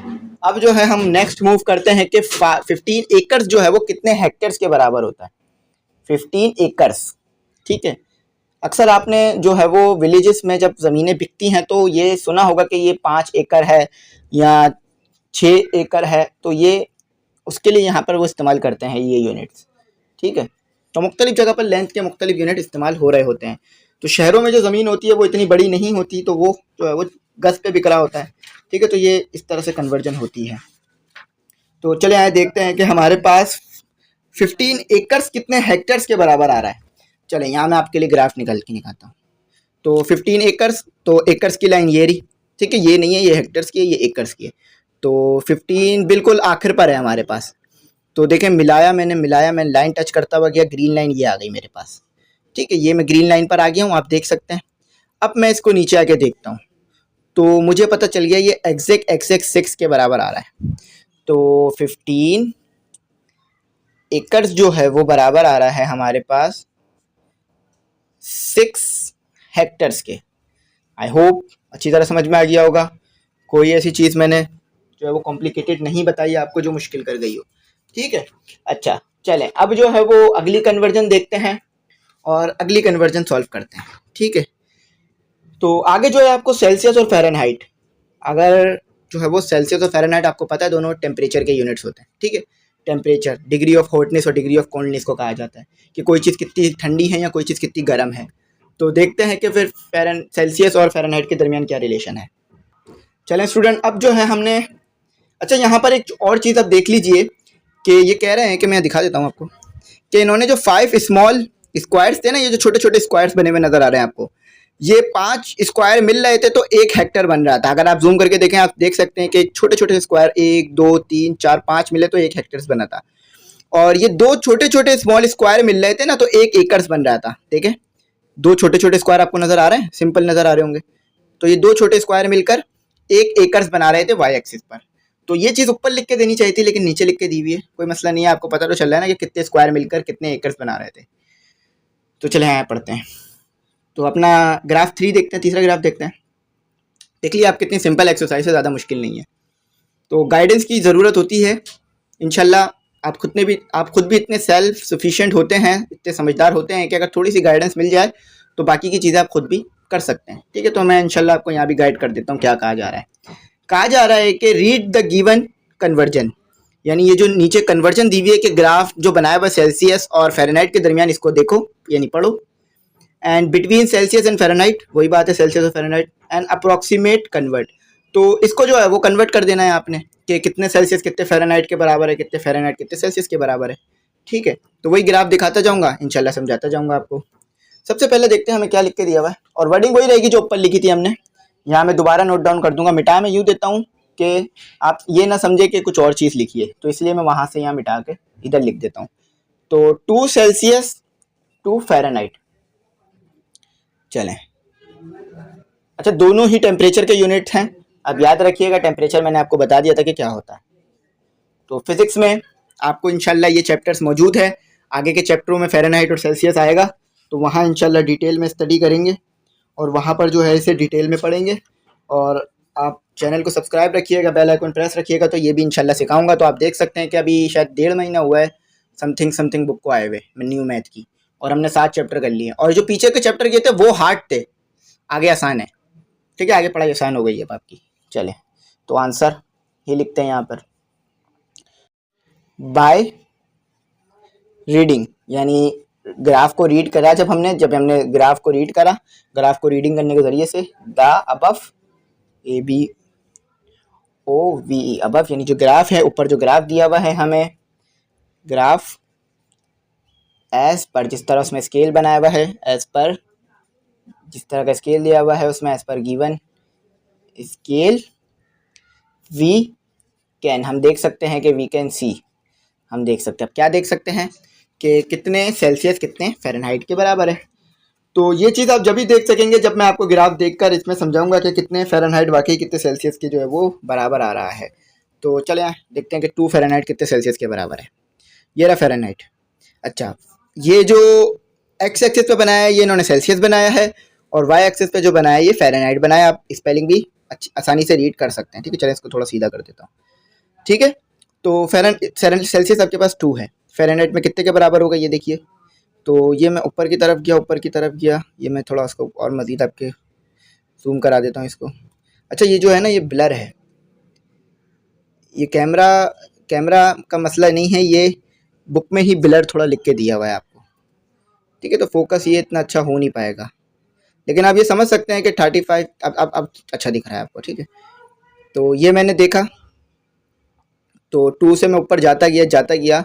अब जो है हम नेक्स्ट मूव करते हैं कि 15 एकड़ जो है वो कितने हेक्टेयर्स के बराबर होता है। 15 एकर्स, ठीक है। अक्सर आपने जो है वो विलेजेस में जब ज़मीनें बिकती हैं तो ये सुना होगा कि ये 5 एकड़ है या 6 एकड़ है, तो ये उसके लिए यहाँ पर वो इस्तेमाल करते हैं ये यूनिट्स, ठीक है। तो मुख्तलिफ जगह पर लेंथ के मुख्तलिफ यूनिट इस्तेमाल हो रहे होते हैं। तो शहरों में जो ज़मीन होती है वो इतनी बड़ी नहीं होती, तो वो जो है वो गज पे बिक रहा होता है, ठीक है। तो ये इस तरह से कन्वर्जन होती है। तो चले आए देखते हैं कि हमारे पास 15 एकर्स कितने हेक्टेयर्स के बराबर आ रहा है। चले यहाँ मैं आपके लिए ग्राफ निकाल के निकालता हूँ। तो 15 एकर्स, तो एकर्स की लाइन ये रही, ठीक है, ये नहीं है, ये हेक्टर्स की है, ये एकर्स की है। तो 15 बिल्कुल आखिर पर है हमारे पास। तो देखें, मैंने लाइन टच करता हुआ गया, ग्रीन लाइन ये आ गई मेरे पास, ठीक है। ये मैं ग्रीन लाइन पर आ गया हूँ, आप देख सकते हैं। अब मैं इसको नीचे आके देखता हूँ तो मुझे पता चल गया ये एग्जैक्ट एक्स 6 के बराबर आ रहा है। तो 15 एकर्स जो है वो बराबर आ रहा है हमारे पास 6 हेक्टर्स के। आई होप अच्छी तरह समझ में आ गया होगा, कोई ऐसी चीज़ मैंने जो है वो कॉम्प्लिकेटेड नहीं बताई आपको जो मुश्किल कर गई हो, ठीक है। अच्छा चलें, अब जो है वो अगली कन्वर्जन देखते हैं और अगली कन्वर्जन सॉल्व करते हैं, ठीक है। तो आगे जो है आपको सेल्सियस और फ़ारेनहाइट, अगर जो है वो सेल्सियस और फ़ारेनहाइट आपको पता है दोनों टेम्परेचर के यूनिट्स होते हैं, ठीक है। टेम्परेचर डिग्री ऑफ हॉटनेस और डिग्री ऑफ कोल्डनेस को कहा जाता है कि कोई चीज़ कितनी ठंडी है या कोई चीज़ कितनी गर्म है। तो देखते हैं कि फिर सेल्सियस और फ़ारेनहाइट के दरमियान क्या रिलेशन है। चलें स्टूडेंट, अब जो है हमने, अच्छा यहाँ पर एक और चीज़ आप देख लीजिए कि ये कह रहे हैं कि मैं दिखा देता हूँ आपको कि इन्होंने जो 5 स्मॉल स्क्वायर्स थे ना, ये जो छोटे छोटे स्क्वायर्स बने हुए नज़र आ रहे हैं आपको, ये 5 स्क्वायर मिल रहे थे तो 1 हेक्टर बन रहा था। अगर आप जूम करके देखें आप देख सकते हैं कि छोटे छोटे स्क्वायर 1 2 3 4 5 मिले तो 1 हेक्टर बना था। और ये 2 छोटे छोटे स्मॉल स्क्वायर मिल रहे थे ना तो 1 एकड़ बन रहा था, ठीक है। 2 छोटे छोटे स्क्वायर आपको नज़र आ रहे हैं, सिंपल नज़र आ रहे होंगे। तो ये 2 छोटे स्क्वायर मिलकर 1 एकड़ बना रहे थे वाई एक्सिस पर। तो ये चीज़ ऊपर लिख के देनी चाहिए थी लेकिन नीचे लिख के दी हुई है, कोई मसला नहीं है, आपको पता तो चल रहा है ना कि कितने स्क्वायर मिलकर कितने एकड़ बना रहे थे। तो चले यहाँ पढ़ते हैं। तो अपना ग्राफ 3 देखते हैं, तीसरा ग्राफ देखते हैं। देख लिया आप कितनी सिंपल एक्सरसाइज है, ज़्यादा मुश्किल नहीं है। तो गाइडेंस की ज़रूरत होती है, इंशाल्लाह आप खुद भी इतने सेल्फ सफिशिएंट होते हैं, इतने समझदार होते हैं कि अगर थोड़ी सी गाइडेंस मिल जाए तो बाकी की चीज़ें आप खुद भी कर सकते हैं। ठीक है, तो मैं इंशाल्लाह आपको यहाँ भी गाइड कर देता हूँ क्या कहा जा रहा है। कहा जा रहा है कि रीड द गिवन कन्वर्जन, यानी ये जो नीचे कन्वर्जन दी हुई है कि ग्राफ जो बनाया हुआ सेल्सियस और फ़ारेनहाइट के दरमियान, इसको देखो यानी पढ़ो। And between Celsius and Fahrenheit, वही बात है सेल्सियस और फ़ारेनहाइट, एंड अप्रोक्सीमेट कन्वर्ट, तो इसको जो है वो कन्वर्ट कर देना है आपने कि कितने सेल्सियस कितने फ़ारेनहाइट के बराबर है, कितने फ़ारेनहाइट कितने सेल्सियस के बराबर है। ठीक है, तो वही ग्राफ दिखाता जाऊँगा, इंशाल्लाह समझाता जाऊँगा आपको। सबसे पहले देखते हैं हमें क्या लिख के दिया हुआ है, और वर्डिंग वही रहेगी जो ऊपर लिखी थी हमने। यहाँ मैं दोबारा नोट डाउन कर दूंगा, मिटा मैं यूँ देता हूँ कि आप ये ना समझे कि कुछ और चीज़ लिखी है, तो इसलिए मैं वहाँ से यहाँ मिटा के इधर लिख देता हूँ। तो 2 सेल्सियस 2 फ़ारेनहाइट, चलें। अच्छा, दोनों ही टेम्परेचर के यूनिट हैं। अब याद रखिएगा, टेम्परेचर मैंने आपको बता दिया था कि क्या होता है। तो फिजिक्स में आपको इंशाल्लाह ये चैप्टर्स मौजूद है, आगे के चैप्टरों में फ़ारेनहाइट और सेल्सियस आएगा, तो वहाँ इंशाल्लाह डिटेल में स्टडी करेंगे और वहाँ पर जो है इसे डिटेल में पढ़ेंगे। और आप चैनल को सब्सक्राइब रखिएगा, बेल आइकन प्रेस रखिएगा, तो ये भी इंशाल्लाह सिखाऊंगा। तो आप देख सकते हैं कि अभी शायद 1.5 महीना हुआ है समथिंग बुक को आए हुए न्यू मैथ की, और हमने 7 चैप्टर कर लिए, और जो पीछे के चैप्टर किए थे वो हार्ड थे, आगे आसान है। ठीक है, आगे पढ़ाई आसान हो गई है आपकी। चले, तो आंसर ये लिखते हैं यहाँ पर, बाय रीडिंग, यानी ग्राफ को रीड करा जब हमने ग्राफ को रीड करा, ग्राफ को रीडिंग करने के जरिए से, द अबव ABOVE, अबव यानी जो ग्राफ है, ऊपर जो ग्राफ दिया हुआ है हमें, ग्राफ एज पर, जिस तरह उसमें स्केल बनाया हुआ है, एज पर जिस तरह का स्केल दिया हुआ है उसमें, as per given scale, we can, हम देख सकते हैं कि वी कैन सी, हम देख सकते हैं, अब क्या देख सकते हैं कि कितने सेल्सियस कितने फ़ारेनहाइट के बराबर है। तो ये चीज़ आप जब भी देख सकेंगे जब मैं आपको ग्राफ देखकर इसमें समझाऊंगा कि कितने फ़ारेनहाइट वाकई कितने सेल्सियस की जो है वो बराबर आ रहा है। तो चले देखते हैं कि 2 फ़ारेनहाइट कितने सेल्सियस के बराबर है। ये रहा फ़ारेनहाइट। अच्छा, ये जो एक्स एक्सिस पे बनाया है ये इन्होंने सेल्सियस बनाया है, और वाई एक्सिस पे जो बनाया है ये फ़ारेनहाइट बनाया। आप स्पेलिंग भी आसानी से रीड कर सकते हैं। ठीक है, चलें इसको थोड़ा सीधा कर देता हूँ। ठीक है, तो सेल्सियस आपके पास 2 है, फ़ारेनहाइट में कितने के बराबर होगा ये देखिए। तो ये मैं ऊपर की तरफ गया, ये मैं थोड़ा उसको और मज़ीद आपके जूम करा देता हूँ इसको। अच्छा, ये जो है ना ये ब्लर है, ये कैमरा का मसला नहीं है, ये बुक में ही ब्लर थोड़ा लिख के दिया हुआ है आपको। ठीक है, तो फोकस ये इतना अच्छा हो नहीं पाएगा, लेकिन आप ये समझ सकते हैं कि 35 अब अच्छा दिख रहा है आपको। ठीक है, तो ये मैंने देखा, तो 2 से मैं ऊपर जाता गया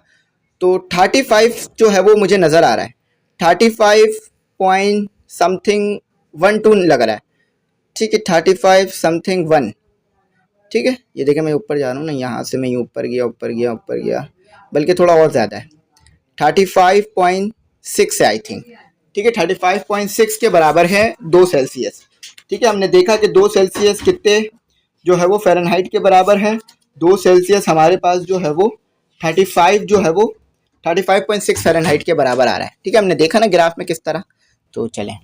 तो 35 जो है वो मुझे नज़र आ रहा है, 35 पॉइंट समथिंग 12 लग रहा है। ठीक है, 35 समथिंग 1। ठीक है, ये देखिए मैं ऊपर जा रहा हूँ ना, यहाँ से मैं ये ऊपर गया, बल्कि थोड़ा और ज़्यादा है, 35.6 है आई थिंक। ठीक है, 35.6 के बराबर है 2 सेल्सियस। ठीक है, हमने देखा कि 2 सेल्सियस कितने जो है वो फ़ारेनहाइट के बराबर है। 2 सेल्सियस हमारे पास जो है वो 35 जो है वो 35.6 फ़ारेनहाइट के बराबर आ रहा है। ठीक है, हमने देखा ना ग्राफ में किस तरह। तो चलें,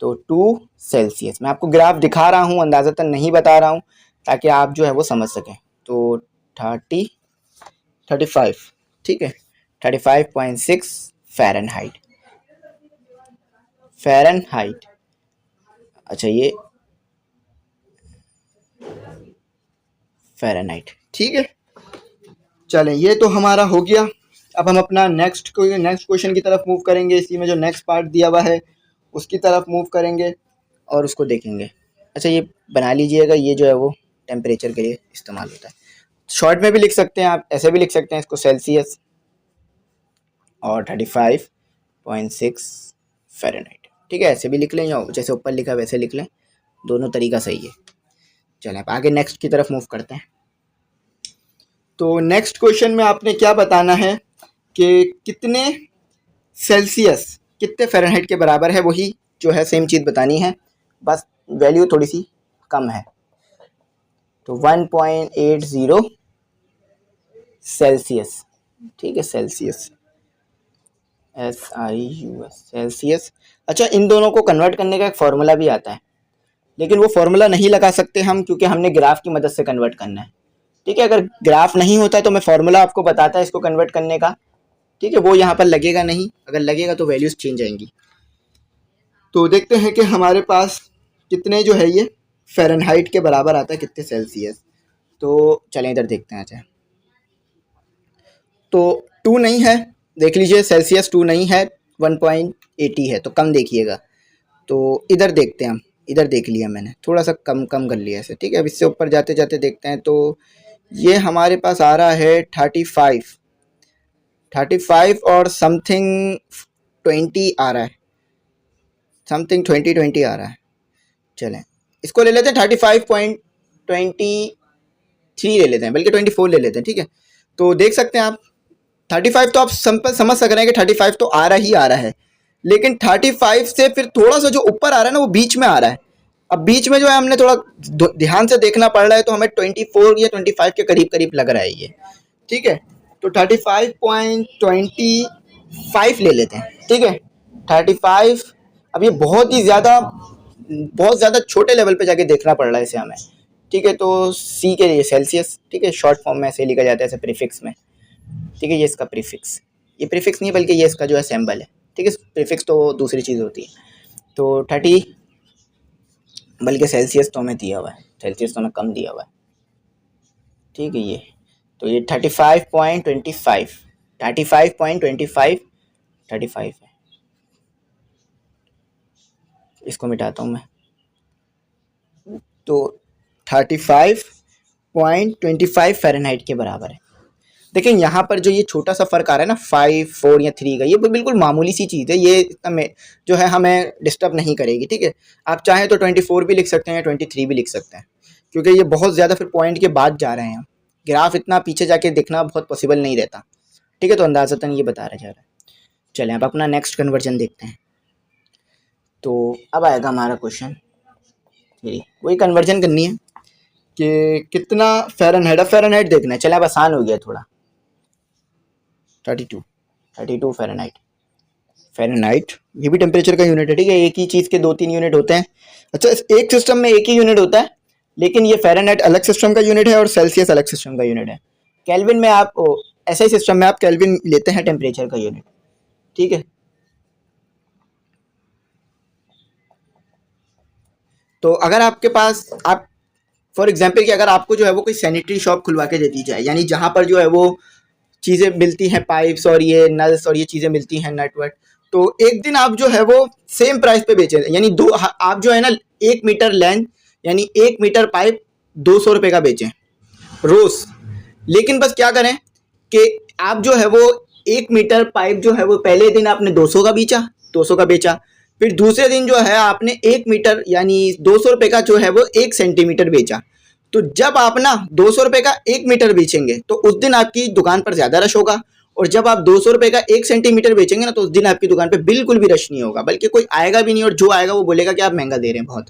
तो 2 सेल्सियस मैं आपको ग्राफ दिखा रहा हूँ, अंदाज़तन नहीं बता रहा हूँ, ताकि आप जो है वो समझ सकें। तो 35, ठीक है, 35.6 फ़ारेनहाइट। अच्छा, ये फ़ारेनहाइट। ठीक है, चलें, ये तो हमारा हो गया। अब हम अपना नेक्स्ट क्वेश्चन की तरफ मूव करेंगे। इसी में जो नेक्स्ट पार्ट दिया हुआ है उसकी तरफ मूव करेंगे और उसको देखेंगे। अच्छा, ये बना लीजिएगा, ये जो है वो टेम्परेचर के लिए इस्तेमाल होता है। शॉर्ट में भी लिख सकते हैं आप, ऐसे भी लिख सकते हैं इसको, सेल्सियस और 35.6 फ़ारेनहाइट। ठीक है, ऐसे भी लिख लें या जैसे ऊपर लिखा वैसे लिख लें, दोनों तरीका सही है। चलें अब आगे नेक्स्ट की तरफ मूव करते हैं। तो नेक्स्ट क्वेश्चन में आपने क्या बताना है कि कितने सेल्सियस कितने फ़ारेनहाइट के बराबर है, वही जो है सेम चीज़ बतानी है, बस वैल्यू थोड़ी सी कम है। तो 1.80 सेल्सियस। ठीक है, सेल्सियस, SIUS, सेल्सियस। अच्छा, इन दोनों को कन्वर्ट करने का एक फार्मूला भी आता है, लेकिन वो फार्मूला नहीं लगा सकते हम, क्योंकि हमने ग्राफ की मदद से कन्वर्ट करना है। ठीक है। अगर ग्राफ नहीं होता तो मैं फॉर्मूला आपको बताता है इसको कन्वर्ट करने का, ठीक है, वो यहाँ पर लगेगा नहीं, अगर लगेगा तो वैल्यूज चेंज आएंगी। तो देखते हैं कि हमारे पास कितने जो है ये फ़ारेनहाइट के बराबर आता है, कितने सेल्सियस। तो चलें इधर देखते हैं। अच्छा, तो 2 नहीं है, देख लीजिए सेल्सियस 2 नहीं है, 1.80 है, तो कम देखिएगा। तो इधर देखते हैं हम, इधर देख लिया मैंने, थोड़ा सा कम कम कर लिया ऐसे, ठीक है। अब इससे ऊपर जाते जाते देखते हैं, तो ये हमारे पास आ रहा है 35 और समथिंग 20 आ रहा है, समथिंग 20 आ रहा है। चलें इसको ले लेते हैं 35.23 ले लेते हैं, बल्कि 24 ले लेते हैं, ठीक है। तो देख सकते हैं आप 35 तो आप सिंपल समझ सक रहे हैं कि 35 तो आ रहा है, लेकिन 35 से फिर थोड़ा सा जो ऊपर आ रहा है ना वो बीच में आ रहा है। अब बीच में जो है हमने थोड़ा ध्यान से देखना पड़ रहा है, तो हमें 24 या 25 के करीब करीब लग रहा है ये, ठीक है। तो 35.25 ले लेते हैं, ठीक है। 35, अब ये बहुत ज़्यादा छोटे लेवल पे जाके देखना पड़ रहा है इसे हमें, ठीक है। तो सी के लिए सेल्सियस, ठीक है, शॉर्ट फॉर्म में ऐसे लिखा जाता है ऐसे प्रीफिक्स में, ठीक है। ये इसका प्रीफिक्स, ये प्रीफिक्स नहीं बल्कि ये इसका जो है सिंबल है, ठीक है। प्रीफिक्स तो दूसरी चीज़ होती है। तो 30, बल्कि सेल्सियस तो हमें दिया हुआ है, सेल्सियस तो हमें कम दिया हुआ है, ठीक है। ये तो ये 35.25 है। इसको मिटाता हूँ मैं, तो 35.25 फ़ारेनहाइट के बराबर है। देखिए यहाँ पर जो ये छोटा सा फ़र्क आ रहा है ना 5, 4 या 3 का, ये बिल्कुल मामूली सी चीज़ है, ये इतना जो है हमें डिस्टर्ब नहीं करेगी, ठीक है। आप चाहें तो 24 भी लिख सकते हैं या 23 भी लिख सकते हैं, क्योंकि ये बहुत ज़्यादा फिर पॉइंट के बाद जा रहे हैं, ग्राफ इतना पीछे जाके देखना बहुत पॉसिबल नहीं रहता, ठीक है। तो अंदाज़तन ये बता रहा जा रहा है। चलें अब अपना नेक्स्ट कन्वर्जन देखते हैं। तो अब आएगा हमारा क्वेश्चन, वही कन्वर्जन करनी है कि कितना फ़ारेनहाइट, अब फ़ारेनहाइट देखना है। चले अब आसान हो गया थोड़ा, 32 फ़ारेनहाइट ये भी टेम्परेचर का यूनिट है, ठीक है। एक ही चीज़ के 2-3 यूनिट होते हैं। अच्छा, एक सिस्टम में एक ही यूनिट होता है, लेकिन ये फ़ारेनहाइट अलग सिस्टम का यूनिट है और सेल्सियस अलग सिस्टम का यूनिट है। केल्विन में आप ऐसे ही सिस्टम में आप केल्विन लेते हैं टेम्परेचर का यूनिट, ठीक है। तो अगर आपके पास, आप फॉर एग्जाम्पल कि अगर आपको जो है वो कोई सैनिटरी शॉप खुलवा के दे दी जाए, यानी जहाँ पर जो है वो चीज़ें मिलती हैं, पाइप्स और ये नल्स और ये चीज़ें मिलती हैं, नट वट, तो एक दिन आप जो है वो सेम प्राइस पे बेचें, यानी आप जो है ना 1 मीटर लेंथ यानी 1 मीटर पाइप 200 रुपये का बेचें रोज़। लेकिन बस क्या करें कि आप जो है वो 1 मीटर पाइप जो है वो पहले दिन आपने 200 का बेचा, फिर दूसरे दिन जो है आपने 1 मीटर यानी 200 रुपये का जो है वो 1 सेंटीमीटर बेचा। तो जब आप ना 200 रुपये का 1 मीटर बेचेंगे तो उस दिन आपकी दुकान पर ज़्यादा रश होगा, और जब आप 200 रुपये का 1 सेंटीमीटर बेचेंगे ना तो उस दिन आपकी दुकान पे बिल्कुल भी रश नहीं होगा, बल्कि कोई आएगा भी नहीं, और जो आएगा वो बोलेगा कि आप महंगा दे रहे हैं बहुत।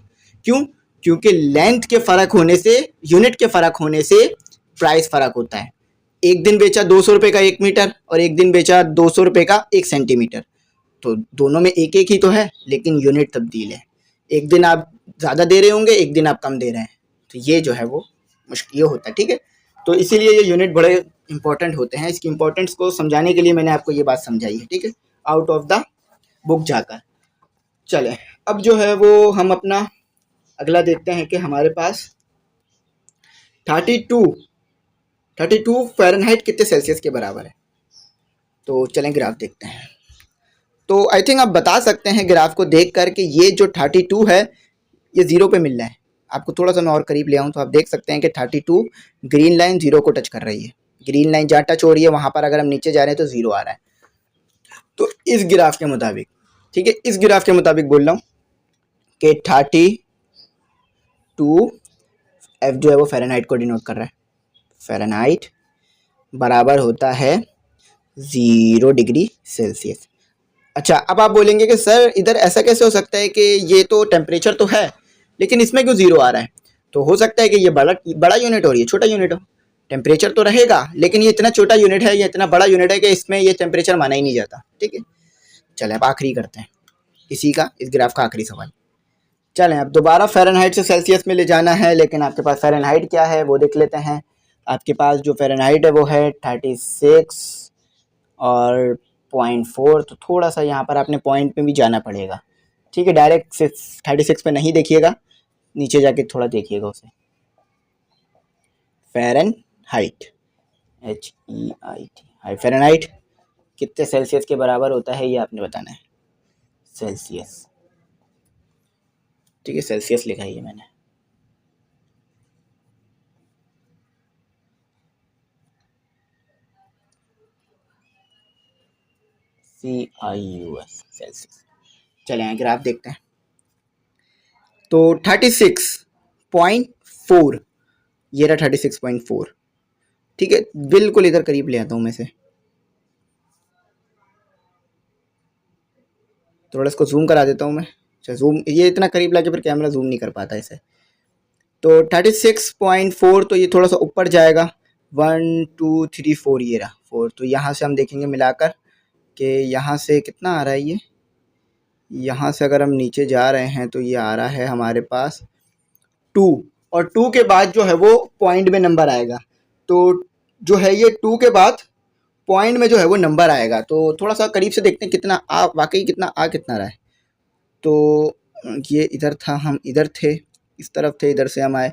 क्यों? क्योंकि लेंथ के फ़र्क होने से, यूनिट के फ़र्क होने से प्राइस फ़र्क होता है। एक दिन बेचा 200 रुपये का 1 मीटर और एक दिन बेचा 200 रुपये का 1 सेंटीमीटर, तो दोनों में एक एक ही तो है, लेकिन यूनिट तब्दील है। एक दिन आप ज़्यादा दे रहे होंगे, एक दिन आप कम दे रहे हैं, तो ये जो है वो मुश्किल ये होता है, ठीक है। तो इसीलिए ये यूनिट बड़े इंपॉर्टेंट होते हैं, इसकी इंपॉर्टेंस को समझाने के लिए मैंने आपको ये बात समझाई है, ठीक है, आउट ऑफ द बुक जाकर। चलें अब जो है वो हम अपना अगला देखते हैं कि हमारे पास 32 फ़ारेनहाइट कितने सेल्सियस के बराबर है। तो चलें ग्राफ देखते हैं। तो आई थिंक आप बता सकते हैं ग्राफ को देख कर कि ये जो 32 है ये 0 पे मिल रहा है। आपको थोड़ा सा मैं और करीब ले आऊँ तो आप देख सकते हैं कि 32 ग्रीन लाइन 0 को टच कर रही है। ग्रीन लाइन जहाँ टच हो रही है वहाँ पर अगर हम नीचे जा रहे हैं तो 0 आ रहा है। तो इस ग्राफ के मुताबिक, ठीक है, इस ग्राफ के मुताबिक बोल रहा हूँ कि 32 एफ जो है वो फ़ारेनहाइट को डिनोट कर रहा है। फ़ारेनहाइट बराबर होता है 0 डिग्री सेल्सियस। अच्छा, अब आप बोलेंगे कि सर इधर ऐसा कैसे हो सकता है कि ये तो टेम्परेचर तो है लेकिन इसमें क्यों 0 आ रहा है। तो हो सकता है कि ये बड़ा यूनिट हो, ये छोटा यूनिट हो। टेम्परेचर तो रहेगा लेकिन ये इतना छोटा यूनिट है, ये इतना बड़ा यूनिट है कि इसमें ये टेम्परेचर माना ही नहीं जाता, ठीक है। चलें अब आखिरी करते हैं इसी का, इस ग्राफ का आखिरी सवाल। चलें अब दोबारा फ़ारेनहाइट से सेल्सियस में ले जाना है, लेकिन आपके पास फ़ारेनहाइट क्या है वो देख लेते हैं। आपके पास जो फ़ारेनहाइट है वो है 36 और 0.4, तो थोड़ा सा यहाँ पर आपने पॉइंट में भी जाना पड़ेगा, ठीक है। डायरेक्ट 36 पे नहीं देखिएगा, नीचे जाके थोड़ा देखिएगा उसे। फ़ारेनहाइट, HEIT, हाई फ़ारेनहाइट कितने सेल्सियस के बराबर होता है ये आपने बताना है। सेल्सियस, ठीक है, सेल्सियस लिखा है ये मैंने। CIUS, Celsius. चले यहाँ ग्राफ देखते हैं। तो 36.4, ये रहा 36.4, ठीक है। बिल्कुल इधर करीब ले आता हूँ मैं से, थोड़ा इसको जूम करा देता हूँ मैं। अच्छा, जूम ये इतना करीब लाके फिर कैमरा जूम नहीं कर पाता इसे। तो 36.4, तो ये थोड़ा सा ऊपर जाएगा। 1 2 3 4, ये रहा 4। तो यहाँ से हम देखेंगे मिलाकर कि यहाँ से कितना आ रहा है ये। यहाँ से अगर हम नीचे जा रहे हैं तो ये आ रहा है हमारे पास 2, और 2 के बाद जो है वो पॉइंट में नंबर आएगा। तो जो है ये 2 के बाद पॉइंट में जो है वो नंबर आएगा। तो थोड़ा सा करीब से देखते हैं कितना आ वाकई कितना आ कितना रहा है। तो ये इधर था, हम इधर थे, इस तरफ थे, इधर से हम आए।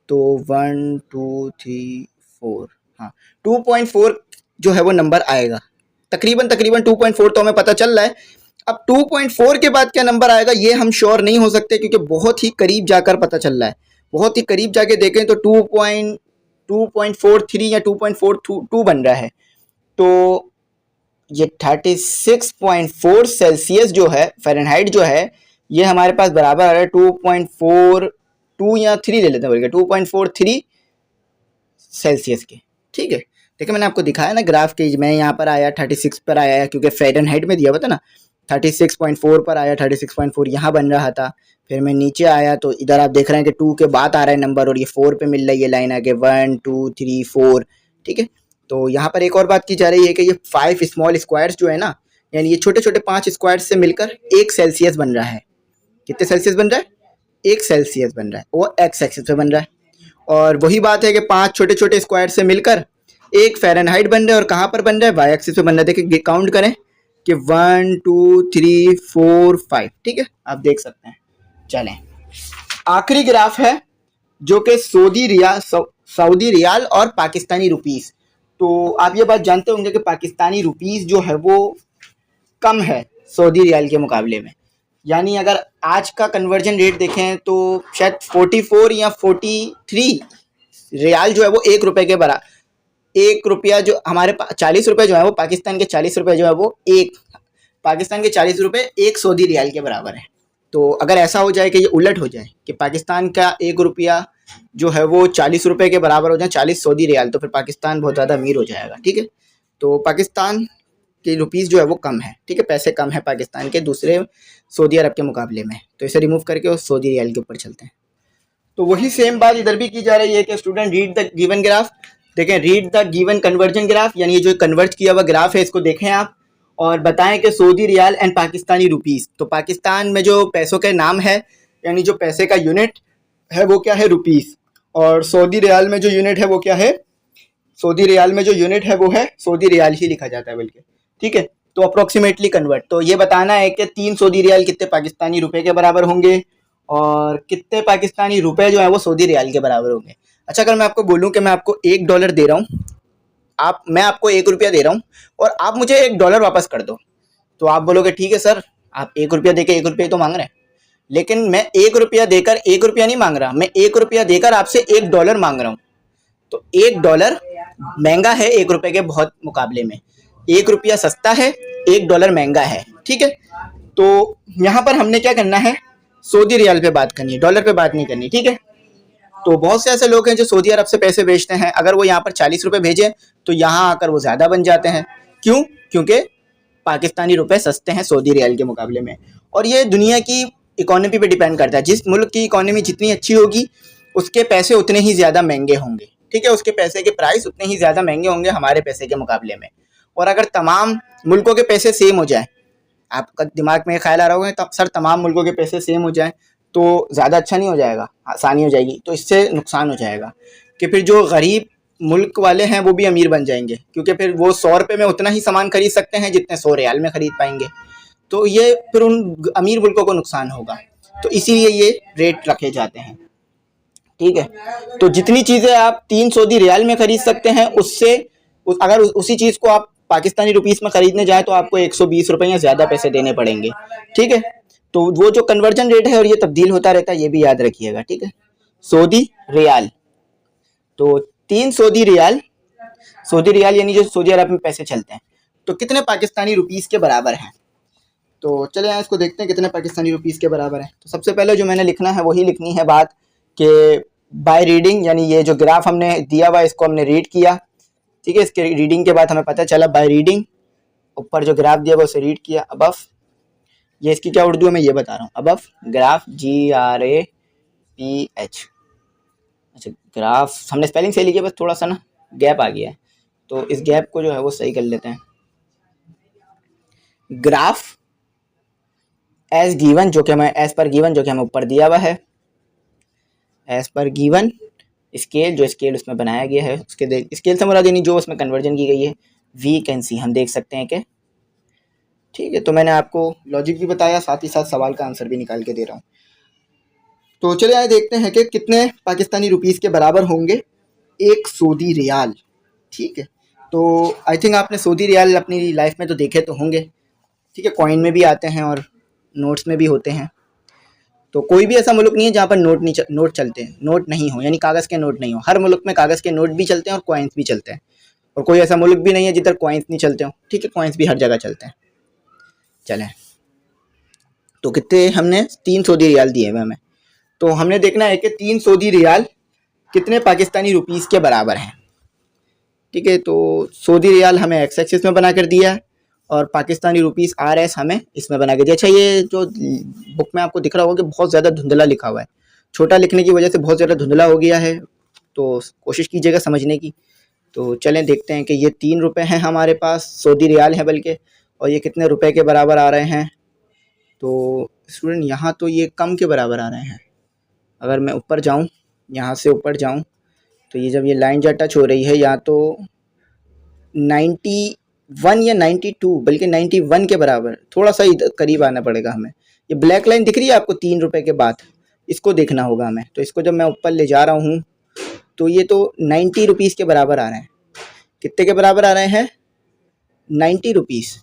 तो 1 2 3 4, हाँ 2.4 जो है वो नंबर आएगा। तकरीबन 2.4 तो हमें पता चल रहा है। अब 2.4 के बाद क्या नंबर आएगा ये हम श्योर नहीं हो सकते, क्योंकि बहुत ही करीब जाकर पता चल रहा है। बहुत ही करीब जाके देखें तो 2.43 या 2.42 बन रहा है। तो ये 36.4 सेल्सियस जो है, फ़ारेनहाइट जो है, ये हमारे पास बराबर आ रहा है 2.42 या 3 ले लेते हैं, बोल के 2.43 सेल्सियस के, ठीक है। देखिए मैंने आपको दिखाया ना ग्राफ के, मैं यहाँ पर आया 36 पर आया, क्योंकि फ़ारेनहाइट में दिया हुआ था ना। 36.4 पर आया, 36.4 यहाँ बन रहा था। फिर मैं नीचे आया तो इधर आप देख रहे हैं कि 2 के बाद आ रहा है नंबर, और ये 4 पे मिल रहा है ये लाइन आके 1 2 3 4, ठीक है। तो यहाँ पर एक और बात की जा रही है कि ये 5 स्मॉल स्क्वायर्स जो है ना, यानी ये छोटे छोटे 5 स्क्वायर्स से मिलकर 1 सेल्सियस बन रहा है। कितने सेल्सियस बन रहा है? 1 सेल्सियस बन रहा है, वो एक्स एक्सिस पे बन रहा है। और वही बात है कि 5 छोटे छोटे स्क्वायर से मिलकर 1 फ़ारेनहाइट बन रहा है, और कहाँ पर बन रहा है? वाई एक्सिस पे बन रहा है। देखिए काउंट करें कि 1 2 3 4 5, ठीक है, आप देख सकते हैं। चलें, आखिरी ग्राफ है जो कि सऊदी रियाल और पाकिस्तानी रुपीस। तो आप ये बात जानते होंगे कि पाकिस्तानी रुपीस जो है वो कम है सऊदी रियाल के मुकाबले में। यानी अगर आज का कन्वर्जन रेट देखें तो शायद 44 या 43 रियाल जो है वो 1 रुपये के बराबर। 1 रुपया जो हमारे 40 रुपये जो है वो पाकिस्तान के 40 रुपये जो है वो पाकिस्तान के 40 रुपये 1 सऊदी रियाल के बराबर है। तो अगर ऐसा हो जाए कि ये उलट हो जाए कि पाकिस्तान का 1 रुपया जो है वो 40 रुपये के बराबर हो जाए, 40 सऊदी रियाल, तो फिर पाकिस्तान बहुत ज़्यादा अमीर हो जाएगा, ठीक है। तो पाकिस्तान की रुपीस जो है वो कम है, ठीक है, पैसे कम है पाकिस्तान के दूसरे सऊदी अरब के मुकाबले में। तो इसे रिमूव करके उस सऊदी रियाल के ऊपर चलते हैं। तो वही सेम बात इधर भी की जा रही है कि student read the given graph. देखें, read the given conversion graph, यानी ये जो कन्वर्ट किया हुआ ग्राफ है इसको देखें आप, और बताएं कि Saudi riyal and Pakistani rupees. तो पाकिस्तान में जो पैसों के नाम है, यानी जो पैसे का यूनिट है वो क्या है? रुपीस। और सऊदी रियाल में जो यूनिट है वो क्या है? सऊदी रियाल में जो यूनिट है वो है सऊदी रियाल ही लिखा जाता है बल्कि, ठीक है। तो अप्रोक्सीमेटली कन्वर्ट, तो ये बताना है कि 3 सऊदी रियाल कितने पाकिस्तानी रुपए के बराबर होंगे, और कितने पाकिस्तानी रुपए जो है वो सऊदी रियाल के बराबर होंगे। अच्छा, अगर मैं आपको बोलूं कि मैं आपको $1 दे रहा हूँ, मैं आपको 1 रुपया दे रहा हूँ और आप मुझे $1 वापस कर दो, तो आप बोलोगे ठीक है सर, आप 1 रुपया देकर 1 रुपया तो मांग रहे हैं। लेकिन मैं 1 रुपया देकर 1 रुपया नहीं मांग रहा, मैं 1 रुपया देकर आपसे $1 मांग रहा हूँ। तो $1 महंगा है 1 रुपये के बहुत मुकाबले में। 1 रुपया सस्ता है, $1 महंगा है, ठीक है। तो यहाँ पर हमने क्या करना है? सऊदी रियाल पे बात करनी है, डॉलर पे बात नहीं करनी, ठीक है। तो बहुत से ऐसे लोग हैं जो सऊदी अरब से पैसे भेजते हैं, अगर वो यहाँ पर 40 रुपये भेजें तो यहाँ आकर वो ज़्यादा बन जाते हैं। क्यों? क्योंकि पाकिस्तानी रुपए सस्ते हैं सऊदी रियाल के मुकाबले में। और ये दुनिया की इकोनॉमी पे डिपेंड करता है, जिस मुल्क की इकोनॉमी जितनी अच्छी होगी उसके पैसे उतने ही ज़्यादा महंगे होंगे, ठीक है, उसके पैसे के प्राइस उतने ही ज़्यादा महंगे होंगे हमारे पैसे के मुकाबले में। और अगर तमाम मुल्कों के पैसे सेम हो जाए, आपका दिमाग में ख्याल आ रहा होगा सर तमाम मुल्कों के पैसे सेम हो जाए तो ज़्यादा अच्छा नहीं हो जाएगा, आसानी हो जाएगी, तो इससे नुकसान हो जाएगा कि फिर जो गरीब मुल्क वाले हैं वो भी अमीर बन जाएंगे, क्योंकि फिर वो 100 रुपये में उतना ही सामान खरीद सकते हैं जितने 100 रियाल में खरीद पाएंगे। तो ये फिर उन अमीर मुल्कों को नुकसान होगा, तो इसीलिए ये रेट रखे जाते हैं। ठीक है, तो जितनी चीज़ें आप 3 सऊदी रियाल में खरीद सकते हैं, उससे अगर उसी चीज़ को आप पाकिस्तानी रुपीस में खरीदने जाए तो आपको 120 रुपये या ज़्यादा पैसे देने पड़ेंगे। ठीक है, तो वो जो कन्वर्जन रेट है और ये तब्दील होता रहता है, ये भी याद रखिएगा। ठीक है, सऊदी रियाल, तो 3 सऊदी रियाल यानी जो सऊदी अरब में पैसे चलते हैं, तो कितने पाकिस्तानी रुपीस के बराबर हैं। तो चले यहाँ इसको देखते हैं कितने पाकिस्तानी रुपीस के बराबर है। तो सबसे पहले जो मैंने लिखना है वही लिखनी है बात कि बाय रीडिंग, यानी ये जो ग्राफ हमने दिया हुआ इसको हमने रीड किया। ठीक है, इसके रीडिंग के बाद हमें पता चला बाय रीडिंग, ऊपर जो ग्राफ दिया हुआ उसे रीड किया। अबव, ये इसकी क्या उर्दू है मैं ये बता रहा हूँ, अबव ग्राफ, GRAPH। अच्छा, ग्राफ हमने स्पेलिंग सही लिखी है, बस थोड़ा सा ना गैप आ गया है, तो इस गैप को जो है वो सही कर लेते हैं। ग्राफ एज गिवन, जो कि हमें एज पर गिवन जो कि हमें ऊपर दिया हुआ है, एज पर गिवन स्केल, जो स्केल उसमें बनाया गया है उसके स्केल से मुराद यानी जो उसमें कन्वर्जन की गई है, वी कैन सी, हम देख सकते हैं कि। ठीक है, तो मैंने आपको लॉजिक भी बताया, साथ ही साथ सवाल का आंसर भी निकाल के दे रहा हूँ। तो चलिए आइए देखते हैं कि कितने पाकिस्तानी रुपीस के बराबर होंगे 1 सऊदी रियाल। ठीक है, तो आई थिंक आपने सऊदी रियाल अपनी लाइफ में तो देखे तो होंगे। ठीक है, कॉइन में भी आते हैं और नोट्स में भी होते हैं। तो कोई भी ऐसा मुल्क नहीं है जहाँ पर नोट चलते हैं, नोट नहीं हो, यानी कागज़ के नोट नहीं हो। हर मुल्क में कागज़ के नोट भी चलते हैं और कॉइन्स भी चलते हैं, और कोई ऐसा मुल्क भी नहीं है जिधर कॉइन्स नहीं चलते हो। ठीक है, कॉइन्स भी हर जगह चलते हैं। चलें, तो कितने हमने 3 सऊदी रियाल दिए हुए हमें, तो हमने देखना है कि 3 सऊदी रियाल कितने पाकिस्तानी रुपीस के बराबर हैं। ठीक है, तो सऊदी रियाल हमें एक्स एक्सिस में बना कर दिया है और पाकिस्तानी रुपीस RS हमें इसमें बना के दिया। अच्छा, ये जो बुक में आपको दिख रहा होगा कि बहुत ज़्यादा धुंधला लिखा हुआ है, छोटा लिखने की वजह से बहुत ज़्यादा धुंधला हो गया है, तो कोशिश कीजिएगा समझने की। तो चलें देखते हैं कि ये 3 रुपये हैं हमारे पास, सऊदी रियाल है बल्कि, और ये कितने रुपए के बराबर आ रहे हैं। तो स्टूडेंट यहाँ तो ये कम के बराबर आ रहे हैं। अगर मैं ऊपर जाऊँ, यहाँ से ऊपर जाऊँ, तो ये जब ये लाइन जब टच हो रही है, या तो 91 या 92, बल्कि 91 के बराबर, थोड़ा सा इधर करीब आना पड़ेगा हमें। ये ब्लैक लाइन दिख रही है आपको 3 रुपये के बाद, इसको देखना होगा हमें। तो इसको जब मैं ऊपर ले जा रहा हूँ तो ये तो 90 रुपीज़ के बराबर आ रहे हैं। कितने के बराबर आ रहे हैं? 90 रुपीज़।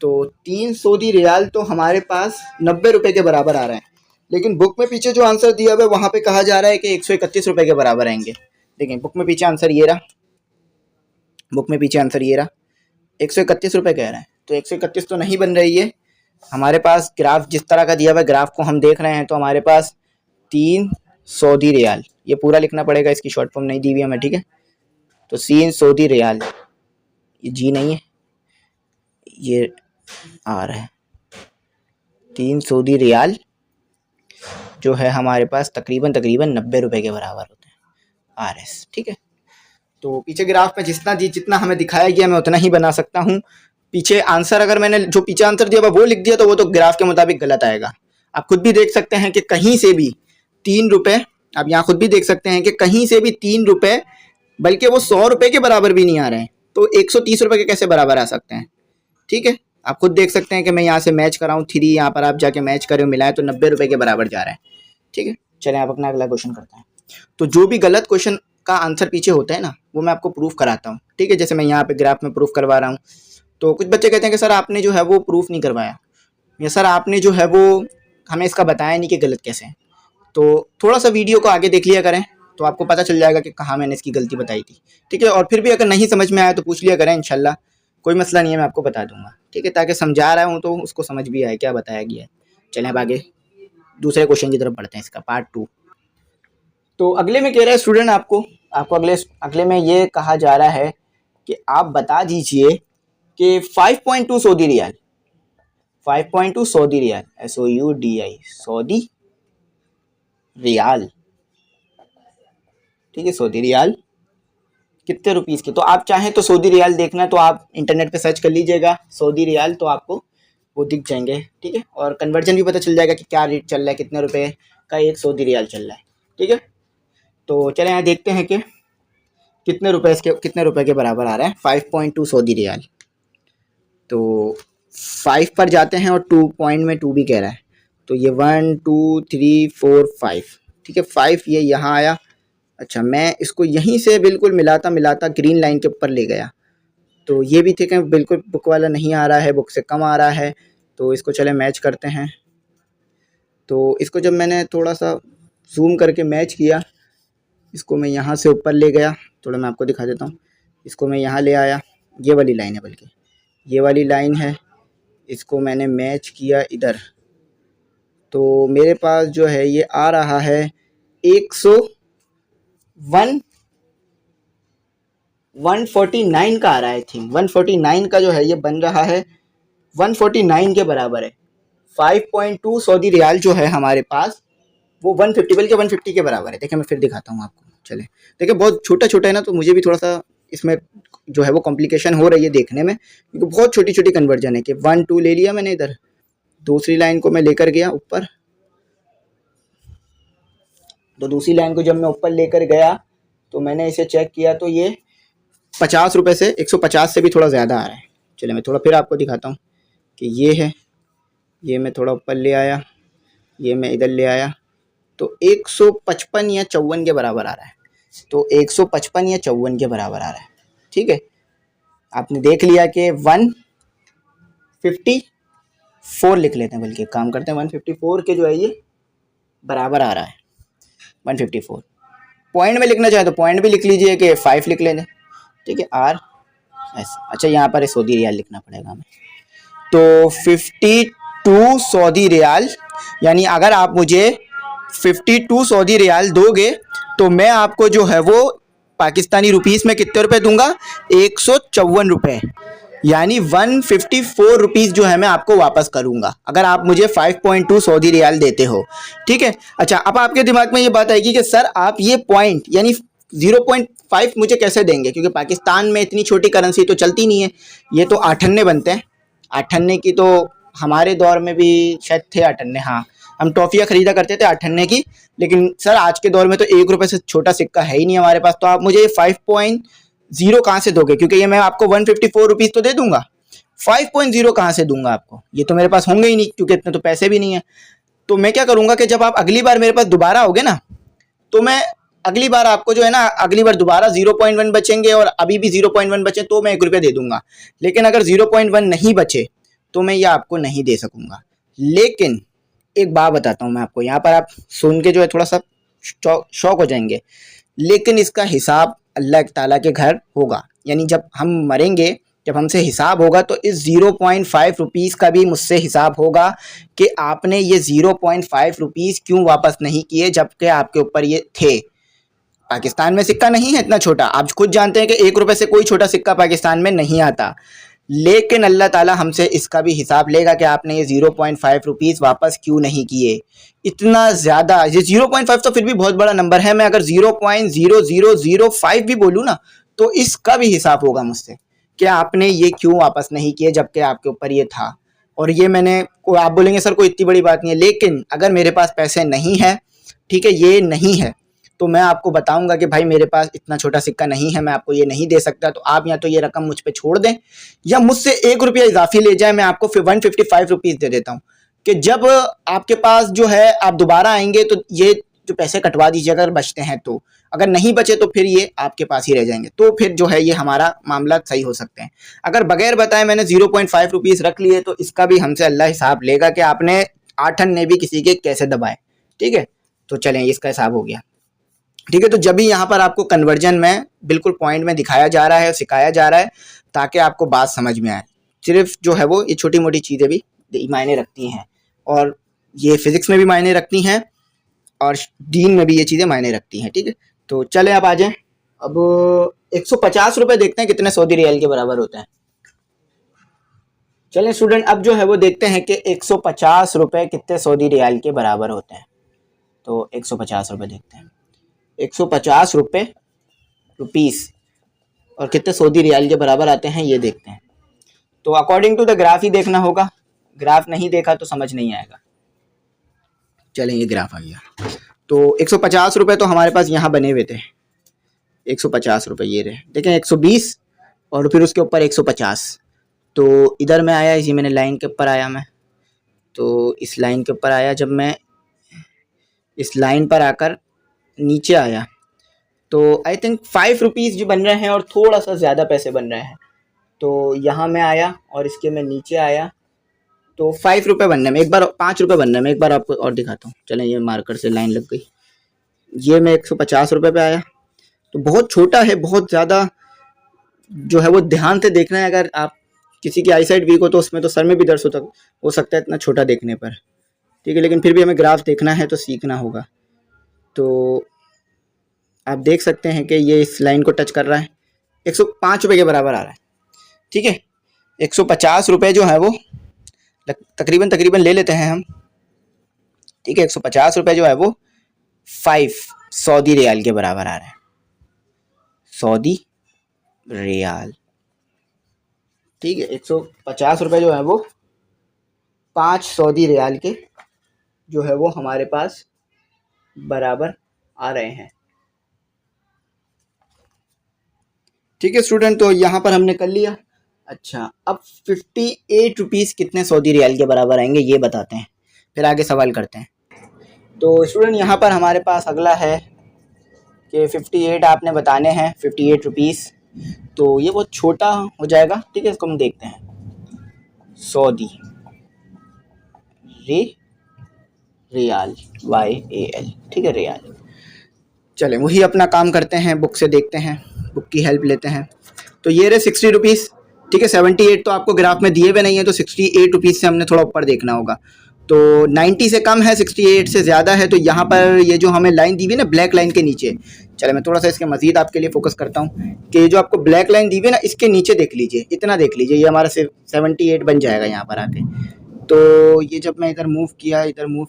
तो 3 सऊदी रियाल तो हमारे पास 90 रुपये के बराबर आ रहे हैं, लेकिन बुक में पीछे जो आंसर दिया हुआ है वहाँ पे कहा जा रहा है कि 131 रुपये के बराबर आएंगे। देखिए बुक में पीछे आंसर ये रहा, बुक में पीछे आंसर ये रहा, 131 रुपये कह रहे हैं। तो 131 तो नहीं बन रही है हमारे पास। ग्राफ जिस तरह का दिया हुआ है, ग्राफ को हम देख रहे हैं, तो हमारे पास 3 सऊदी रियाल, ये पूरा लिखना पड़ेगा, इसकी शॉर्ट फॉर्म नहीं दी हुई हमें। ठीक है, तो 3 सऊदी रियाल, ये जी नहीं है, ये आ रहा है 3 सऊदी रियाल जो है हमारे पास तकरीबन 90 रुपये के बराबर होते हैं RS। ठीक है, तो पीछे ग्राफ में जितना हमें दिखाया गया मैं उतना ही बना सकता हूँ। पीछे आंसर अगर मैंने जो पीछे आंसर दिया वो लिख दिया तो वो तो ग्राफ के मुताबिक गलत आएगा। आप खुद भी देख सकते हैं कि कहीं से भी 3 रुपये, आप यहाँ खुद भी देख सकते हैं कि कहीं से भी 3 रुपये, बल्कि वो 100 रुपये के बराबर भी नहीं आ रहे हैं, तो 130 रुपये के कैसे बराबर आ सकते हैं। ठीक है, आप खुद देख सकते हैं कि मैं यहाँ से मैच कर रहा हूँ 3, यहाँ पर आप जाके मैच करें मिलाएं तो 90 रुपये के बराबर जा रहा है। ठीक है, चलें आप अपना अगला क्वेश्चन करते हैं। तो जो भी गलत क्वेश्चन का आंसर पीछे होता है ना, वो मैं आपको प्रूफ कराता हूँ। ठीक है, जैसे मैं यहाँ पे ग्राफ में प्रूफ करवा रहा हूँ, तो कुछ बच्चे कहते हैं कि सर आपने जो है वो प्रूफ नहीं करवाया, या सर आपने जो है वो हमें इसका बताया नहीं कि गलत कैसे है। तो थोड़ा सा वीडियो को आगे देख लिया करें तो आपको पता चल जाएगा कि कहाँ मैंने इसकी गलती बताई थी। ठीक है, और फिर भी अगर नहीं समझ में आया तो पूछ लिया करें, इंशाल्लाह कोई मसला नहीं है, मैं आपको बता दूंगा। ठीक है, ताकि समझा रहा हूँ तो उसको समझ भी आए क्या बताया गया है। चलें अब आगे दूसरे क्वेश्चन की तरफ बढ़ते हैं, इसका पार्ट 2। तो अगले में कह रहा है स्टूडेंट, आपको अगले में ये कहा जा रहा है कि आप बता दीजिए कि 5.2 Saudi riyal, 5.2 Saudi riyal, SOUDI, Saudi riyal. ठीक है, सऊदी रियाल कितने रुपीस के। तो आप चाहें तो सऊदी रियाल देखना है तो आप इंटरनेट पे सर्च कर लीजिएगा सऊदी रियाल, तो आपको वो दिख जाएंगे। ठीक है, और कन्वर्जन भी पता चल जाएगा कि क्या रेट चल रहा है, कितने रुपए का 1 सऊदी रियाल चल रहा है। ठीक है, तो चलें यहाँ देखते हैं कि कितने रुपए के बराबर आ रहा है? 5.2 सऊदी रियाल। तो 5 पर जाते हैं और 2 पॉइंट में 2 भी कह रहा है, तो ये 1 2 3 4 5, ठीक है 5 ये यहाँ आया। अच्छा, मैं इसको यहीं से बिल्कुल मिलाता मिलाता ग्रीन लाइन के ऊपर ले गया, तो ये भी ठीक है, बिल्कुल बुक वाला नहीं आ रहा है, बुक से कम आ रहा है, तो इसको चले मैच करते हैं। तो इसको जब मैंने थोड़ा सा जूम करके मैच किया, इसको मैं यहाँ से ऊपर ले गया, थोड़ा मैं आपको दिखा देता हूँ, इसको मैं यहाँ ले आया, ये वाली लाइन है, बल्कि ये वाली लाइन है, इसको मैंने मैच किया इधर, तो मेरे पास जो है ये आ रहा है 149 का आ रहा है, आई थिंक 149 का जो है ये बन रहा है, 149 के बराबर है। 5.2 सऊदी रियाल जो है हमारे पास वो 150 बल्कि 150 के बराबर है। देखिए मैं फिर दिखाता हूँ आपको, चले देखिए बहुत छोटा छोटा है ना, तो मुझे भी थोड़ा सा इसमें जो है वो कॉम्प्लिकेशन हो रही है देखने में, क्योंकि बहुत छोटी छोटी कन्वर्जन है कि 1 2 ले लिया मैंने इधर, दूसरी लाइन को मैं लेकर गया ऊपर, तो दूसरी लाइन को जब मैं ऊपर लेकर गया तो मैंने इसे चेक किया तो ये 50 रुपये से 150 से भी थोड़ा ज़्यादा आ रहा है। चलिए मैं थोड़ा फिर आपको दिखाता हूँ कि ये है, ये मैं थोड़ा ऊपर ले आया, ये मैं इधर ले आया, तो 155 या 54 के बराबर आ रहा है, तो 155 या 54 के बराबर आ रहा है। ठीक है, आपने देख लिया कि 154 लिख लेते हैं, बल्कि काम करते हैं 154 के जो है ये बराबर आ रहा है 154। पॉइंट में लिखना चाहे तो पॉइंट भी लिख लीजिए कि 5 लिख लेंगे, ठीक है, आर ऐसे। अच्छा, यहाँ पर सऊदी रियाल लिखना पड़ेगा हमें, तो 52 सऊदी रियाल, यानी अगर आप मुझे 52 सऊदी रियाल दोगे तो मैं आपको जो है वो पाकिस्तानी रुपीस में कितने रुपए दूंगा? 154 रुपये, यानी 154 रुपीज़ जो है मैं आपको वापस करूंगा अगर आप मुझे 5.2 सऊदी रियाल देते हो। ठीक है। अच्छा, अब आपके दिमाग में ये बात आएगी कि सर आप ये पॉइंट यानी 0.5 मुझे कैसे देंगे, क्योंकि पाकिस्तान में इतनी छोटी करेंसी तो चलती नहीं है, ये तो 8 अन्ने बनते हैं। 8 अन्ने की तो हमारे दौर में भी शायद थे 8 अन्ने, हाँ हम टॉफ़ियाँ खरीदा करते थे 8 अन्ने की, लेकिन सर आज के दौर में तो 1 रुपये से छोटा सिक्का है ही नहीं हमारे पास, तो आप मुझे 5.0 कहाँ से दोगे, क्योंकि ये मैं आपको 154 रुपीज़ तो दे दूंगा, 5.0 कहाँ से दूंगा आपको, ये तो मेरे पास होंगे ही नहीं, क्योंकि इतने तो पैसे भी नहीं है। तो मैं क्या करूंगा कि जब आप अगली बार मेरे पास दोबारा आओगे ना, तो मैं अगली बार आपको जो है ना, अगली बार दोबारा 0.1 बचेंगे और अभी भी 0.1 बचे तो मैं 1 रुपया दे दूंगा, लेकिन अगर 0.1 नहीं बचे तो मैं ये आपको नहीं दे सकूंगा। लेकिन एक बात बताता हूँ मैं आपको, यहाँ पर आप सुन के जो है थोड़ा सा शौक हो जाएंगे, लेकिन इसका हिसाब अल्लाह ताला के घर होगा, यानी जब हम मरेंगे, जब हमसे हिसाब होगा तो इस 0.5 रुपीज़ का भी मुझसे हिसाब होगा कि आपने ये 0.5 रुपीज़ क्यों वापस नहीं किए, जबकि आपके ऊपर ये थे। पाकिस्तान में सिक्का नहीं है इतना छोटा, आप खुद जानते हैं कि 1 रुपये से कोई छोटा सिक्का पाकिस्तान में नहीं आता, लेकिन अल्लाह ताला हमसे इसका भी हिसाब लेगा कि आपने ये 0.5 रुपीज़ वापस क्यों नहीं किए। इतना ज़्यादा, ये 0.5 तो फिर भी बहुत बड़ा नंबर है, मैं अगर 0.0005 भी बोलूँ ना तो इसका भी हिसाब होगा मुझसे कि आपने ये क्यों वापस नहीं किए, जबकि आपके ऊपर ये था। और ये मैंने, आप बोलेंगे सर कोई इतनी बड़ी बात नहीं है, लेकिन अगर मेरे पास पैसे नहीं है, ठीक है, ये नहीं है, तो मैं आपको बताऊंगा कि भाई मेरे पास इतना छोटा सिक्का नहीं है, मैं आपको ये नहीं दे सकता, तो आप या तो ये रकम मुझ पे छोड़ दें या मुझसे 1 रुपया इजाफी ले जाए, मैं आपको फिर 155 रुपीज़ दे देता हूँ कि जब आपके पास जो है आप दोबारा आएंगे तो ये जो पैसे कटवा दीजिए अगर बचते हैं तो, अगर नहीं बचे तो फिर ये आपके पास ही रह जाएंगे, तो फिर जो है ये हमारा मामला सही हो सकते हैं। अगर बगैर बताए मैंने 0.5 रुपीज़ रख लिए तो इसका भी हमसे अल्लाह हिसाब लेगा कि आपने 8 अन्ने भी किसी के कैसे दबाए। ठीक है, तो चलें, इसका हिसाब हो गया। ठीक है, तो जब भी यहाँ पर आपको कन्वर्जन में बिल्कुल पॉइंट में दिखाया जा रहा है, सिखाया जा रहा है, ताकि आपको बात समझ में आए। सिर्फ जो है वो ये छोटी मोटी चीज़ें भी मायने रखती हैं, और ये फिज़िक्स में भी मायने रखती हैं, और दीन में भी ये चीज़ें मायने रखती हैं। ठीक है, तो चले आप आ जाएँ। अब 150 रुपये देखते हैं कितने सऊदी रियाल के बराबर होते हैं। चलें स्टूडेंट, अब जो है वो देखते हैं कि 150 रुपये कितने सऊदी रियाल के बराबर होते हैं। तो 150 रुपये देखते हैं, 150 रुपीज़ और कितने सऊदी रियाल के बराबर आते हैं ये देखते हैं। तो अकॉर्डिंग टू द ग्राफ ही देखना होगा, ग्राफ नहीं देखा तो समझ नहीं आएगा। चलें, ये ग्राफ आ गया। तो 150 रुपये तो हमारे पास यहाँ बने हुए थे, 150 रुपये ये रहे, देखें 120 और फिर उसके ऊपर 150। तो इधर मैं आया, इसी मैंने लाइन के ऊपर आया मैं, तो इस लाइन के ऊपर आया, जब मैं इस लाइन पर आकर नीचे आया तो आई थिंक 5 रुपीज़ जो बन रहे हैं और थोड़ा सा ज़्यादा पैसे बन रहे हैं। तो यहाँ मैं आया और इसके मैं नीचे आया तो 5 रुपये बनने में, एक बार 5 रुपये बनने में, एक बार आपको और दिखाता हूँ। चलें, ये मार्कर से लाइन लग गई, ये मैं 150 रुपये पे आया। तो बहुत छोटा है, बहुत ज़्यादा जो है वो ध्यान से देखना है। अगर आप किसी की आई साइड वीक हो तो उसमें तो सर में भी दर्द हो सकता है इतना छोटा देखने पर, ठीक है। लेकिन फिर भी हमें ग्राफ देखना है तो सीखना होगा। तो आप देख सकते हैं कि ये इस लाइन को टच कर रहा है, 105 रुपये के बराबर आ रहा है, ठीक है। 150 रुपये जो है वो तकरीबन ले लेते हैं हम, ठीक है। 150 रुपये जो है वो 5 सऊदी रियाल के बराबर आ रहा है, सऊदी रियाल, ठीक है। 150 रुपये जो है वो 5 सऊदी रियाल के जो है वो हमारे पास बराबर आ रहे हैं, ठीक है स्टूडेंट। तो यहाँ पर हमने कर लिया। अच्छा, अब 58 रुपीज़ कितने सऊदी रियाल के बराबर आएंगे ये बताते हैं, फिर आगे सवाल करते हैं। तो स्टूडेंट यहाँ पर हमारे पास अगला है कि 58 आपने बताने हैं, 58 रुपीज़। तो ये बहुत छोटा हो जाएगा, ठीक है। इसको हम देखते हैं, सऊदी रियाल, YAL, ठीक है, रियाल। चलें, वही अपना काम करते हैं, बुक से देखते हैं, बुक की हेल्प लेते हैं। तो ये रहे 60 रुपीज़, ठीक है। 78 तो आपको ग्राफ में दिए हुए नहीं है, तो 68 रुपीज़ से हमने थोड़ा ऊपर देखना होगा। तो 90 से कम है, 68 से ज़्यादा है। तो यहाँ पर ये जो हमें लाइन दी हुई है ना ब्लैक लाइन के नीचे, चले मैं थोड़ा सा इसके मज़ीद आपके लिए फोकस करता हूँ कि ये जो आपको ब्लैक लाइन दी हुई है ना, इसके नीचे देख लीजिए, इतना देख लीजिए, ये हमारा 78 बन जाएगा यहाँ पर आके। तो ये जब मैं इधर मूव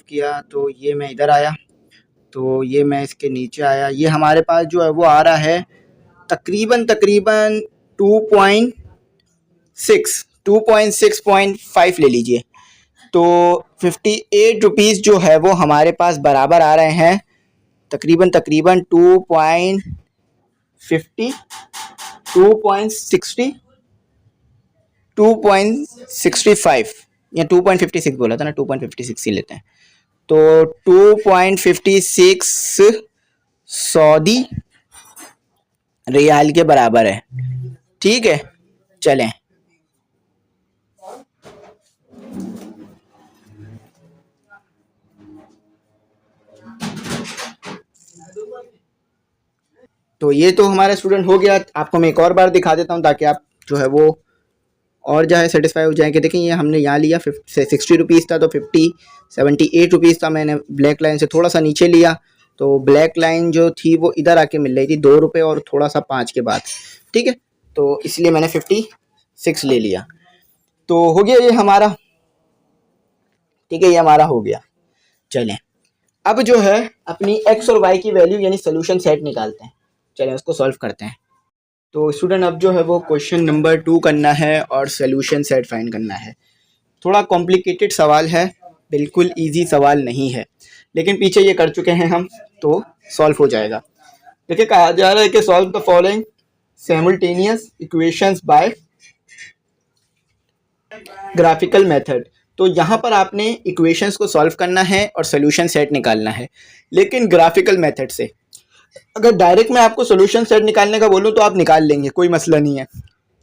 किया तो ये मैं इधर आया, तो ये मैं इसके नीचे आया, ये हमारे पास जो है वो आ रहा है तकरीबन 2.5 ले लीजिए। तो 58 रुपीज़ जो है वो हमारे पास बराबर आ रहे हैं तकरीबन 2.50, 2.65 या 2.56 बोला था ना, 2.56 ही लेते हैं। तो 2.56 सऊदी रियाल के बराबर है, ठीक है। चलें, तो ये तो हमारा स्टूडेंट हो गया। आपको मैं एक और बार दिखा देता हूँ ताकि आप जो है वो और जो है सेटिस्फाई हो जाएंगे। देखें, ये हमने यहाँ लिया 60 रुपीज़ था, तो 78 रुपीज़ था। मैंने ब्लैक लाइन से थोड़ा सा नीचे लिया, तो ब्लैक लाइन जो थी वो इधर आके मिल रही थी 2 रुपये और थोड़ा सा 5 के बाद, ठीक है। तो इसलिए मैंने 56 ले लिया। तो हो गया ये हमारा, ठीक है, ये हमारा हो गया। चलें, अब जो है अपनी x और y की वैल्यू यानी सोल्यूशन सेट निकालते हैं। चलें उसको सॉल्व करते हैं। तो स्टूडेंट अब जो है वो क्वेश्चन नंबर 2 करना है और सोल्यूशन सेट फाइंड करना है। थोड़ा कॉम्प्लिकेटेड सवाल है, बिल्कुल इजी सवाल नहीं है, लेकिन पीछे ये कर चुके हैं हम, तो सॉल्व हो जाएगा। देखिए, कहा जा रहा है कि solve the following simultaneous equations bye graphical method. तो यहाँ पर आपने इक्वेशंस को सॉल्व करना है और सोल्यूशन सेट निकालना है, लेकिन ग्राफिकल मेथड से। अगर डायरेक्ट मैं आपको सोल्यूशन सेट निकालने का बोलूँ तो आप निकाल लेंगे, कोई मसला नहीं है,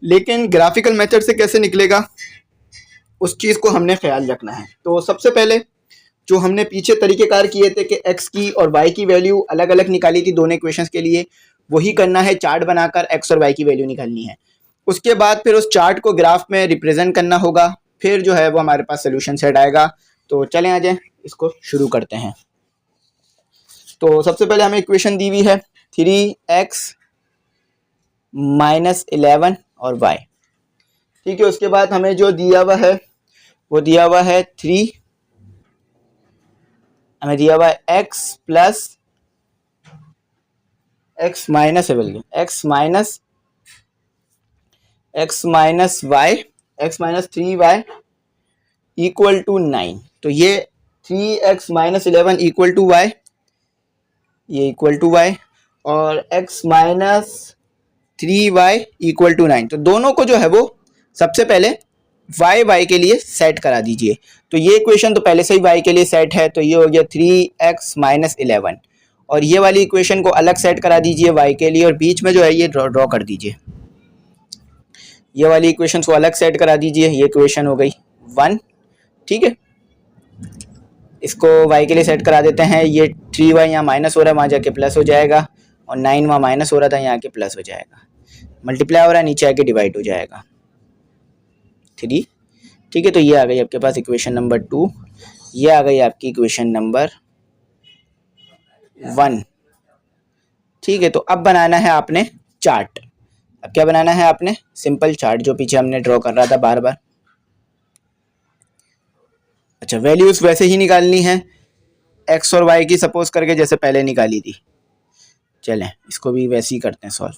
लेकिन ग्राफिकल मेथड से कैसे निकलेगा उस चीज़ को हमने ख्याल रखना है। तो सबसे पहले जो हमने पीछे तरीक़ेकार किए थे कि x की और y की वैल्यू अलग अलग निकाली थी दोनों इक्वेशंस के लिए, वही करना है। चार्ट बनाकर x और y की वैल्यू निकालनी है। उसके बाद फिर उस चार्ट को ग्राफ में रिप्रेजेंट करना होगा, फिर जो है वो हमारे पास सोल्यूशन सेट आएगा। तो चलें आ जाएं, इसको शुरू करते हैं। तो सबसे पहले हमें इक्वेशन दी हुई है 3x - 11 और y, ठीक है। उसके बाद हमें जो दिया हुआ है वो दिया हुआ है 3, हमें दिया हुआ है x प्लस x माइनस है, बल्कि x minus y, x minus 3y equal to 9। तो ये 3x - 11 इक्वल टू y, ये इक्वल टू y। और x minus 3y equal to 9। तो दोनों को जो है वो सबसे पहले y के लिए सेट करा दीजिए। तो ये इक्वेशन तो पहले से ही y के लिए सेट है, तो ये हो गया 3x माइनस 11, और ये वाली इक्वेशन को अलग सेट करा दीजिए y के लिए, और बीच में जो है ये ड्रॉ कर दीजिए। ये वाली इक्वेशन को अलग सेट करा दीजिए, ये इक्वेशन हो गई 1। ठीक है, इसको y के लिए सेट करा देते हैं। ये 3y यहाँ माइनस हो रहा है, वहाँ जाके प्लस हो जाएगा, और 9 वहाँ माइनस हो रहा था, यहाँ के प्लस हो जाएगा। मल्टीप्लाई हो रहा है, नीचे आके डिवाइड हो जाएगा 3। ठीक है, तो ये आ गई आपके पास इक्वेशन नंबर 2। ये आ गई आपकी इक्वेशन नंबर 1। ठीक है, तो अब बनाना है आपने चार्ट। अब क्या बनाना है आपने? सिंपल चार्ट, जो पीछे हमने ड्रॉ कर रहा था बार बार। अच्छा, वैल्यूज वैसे ही निकालनी है x और y की, सपोज करके जैसे पहले निकाली थी। चलें इसको भी वैसे ही करते हैं सॉल्व।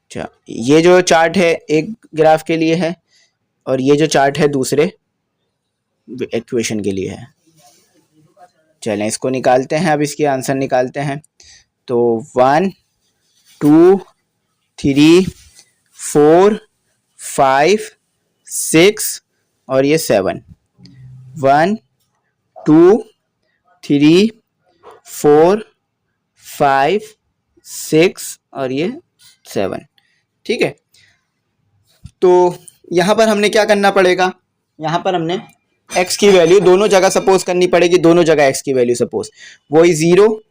अच्छा, ये जो चार्ट है एक ग्राफ के लिए है, और ये जो चार्ट है दूसरे इक्वेशन के लिए है। चलें इसको निकालते हैं, अब इसके आंसर निकालते हैं। तो 1 2 3 4 5 6 और ये 7। 1 2 3 4 5 6 और ये 7। ठीक है, तो यहाँ पर हमने क्या करना पड़ेगा? यहाँ पर हमने x की वैल्यू दोनों जगह सपोज करनी पड़ेगी, दोनों जगह x की वैल्यू सपोज, वही 0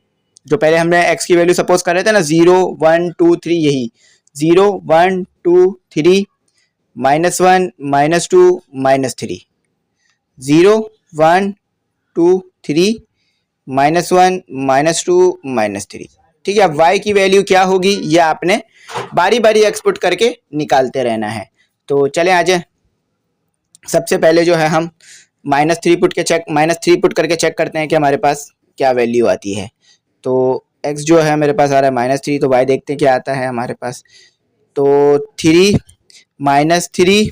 जो पहले हमने x की वैल्यू सपोज कर रहे थे ना, 0 1 2 3, यही 0 1 2 3 -1 -2 -3, 0 1 2 3 -1 -2 -3। ठीक है, अब y की वैल्यू क्या होगी ये आपने बारी बारी एक्सपुट करके निकालते रहना है। तो चले आ जाए, सबसे पहले जो है हम -3 पुट करके चेक करते हैं कि हमारे पास क्या वैल्यू आती है। तो x जो है मेरे पास आ रहा है -3, तो y देखते हैं क्या आता है हमारे पास। तो 3 -3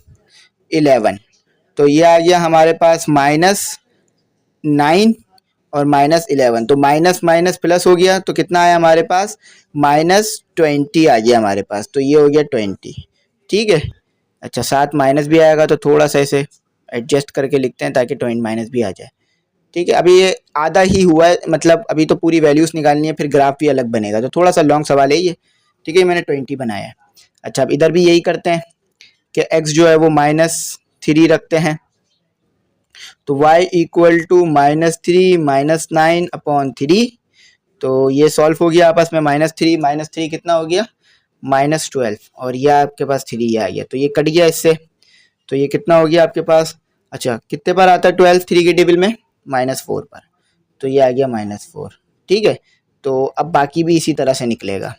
11, तो ये आ गया हमारे पास -9 और -11, तो माइनस माइनस प्लस हो गया, तो कितना आया हमारे पास? -20 आ गया हमारे पास, तो ये हो गया 20। ठीक है, अच्छा साथ माइनस भी आएगा, तो थोड़ा सा इसे एडजस्ट करके लिखते हैं ताकि 20 माइनस भी आ जाए। ठीक है, अभी ये आधा ही हुआ है, मतलब अभी तो पूरी वैल्यूज निकालनी है, फिर ग्राफ भी अलग बनेगा, तो थोड़ा सा लॉन्ग सवाल है ये। ठीक है, मैंने 20 बनाया है। अच्छा, अब इधर भी यही करते हैं कि x जो है वो -3 रखते हैं, तो y इक्वल टू -3 -9 अपॉन 3। तो ये सॉल्व हो गया आपस में, -3 कितना हो गया? -12, और ये आपके पास 3 ये आ गया, तो ये कट गया इससे, तो ये कितना हो गया आपके पास? अच्छा, कितने पर आता है 12 3 के टेबल में? -4 पर, तो ये आ गया -4। ठीक है, तो अब बाकी भी इसी तरह से निकलेगा,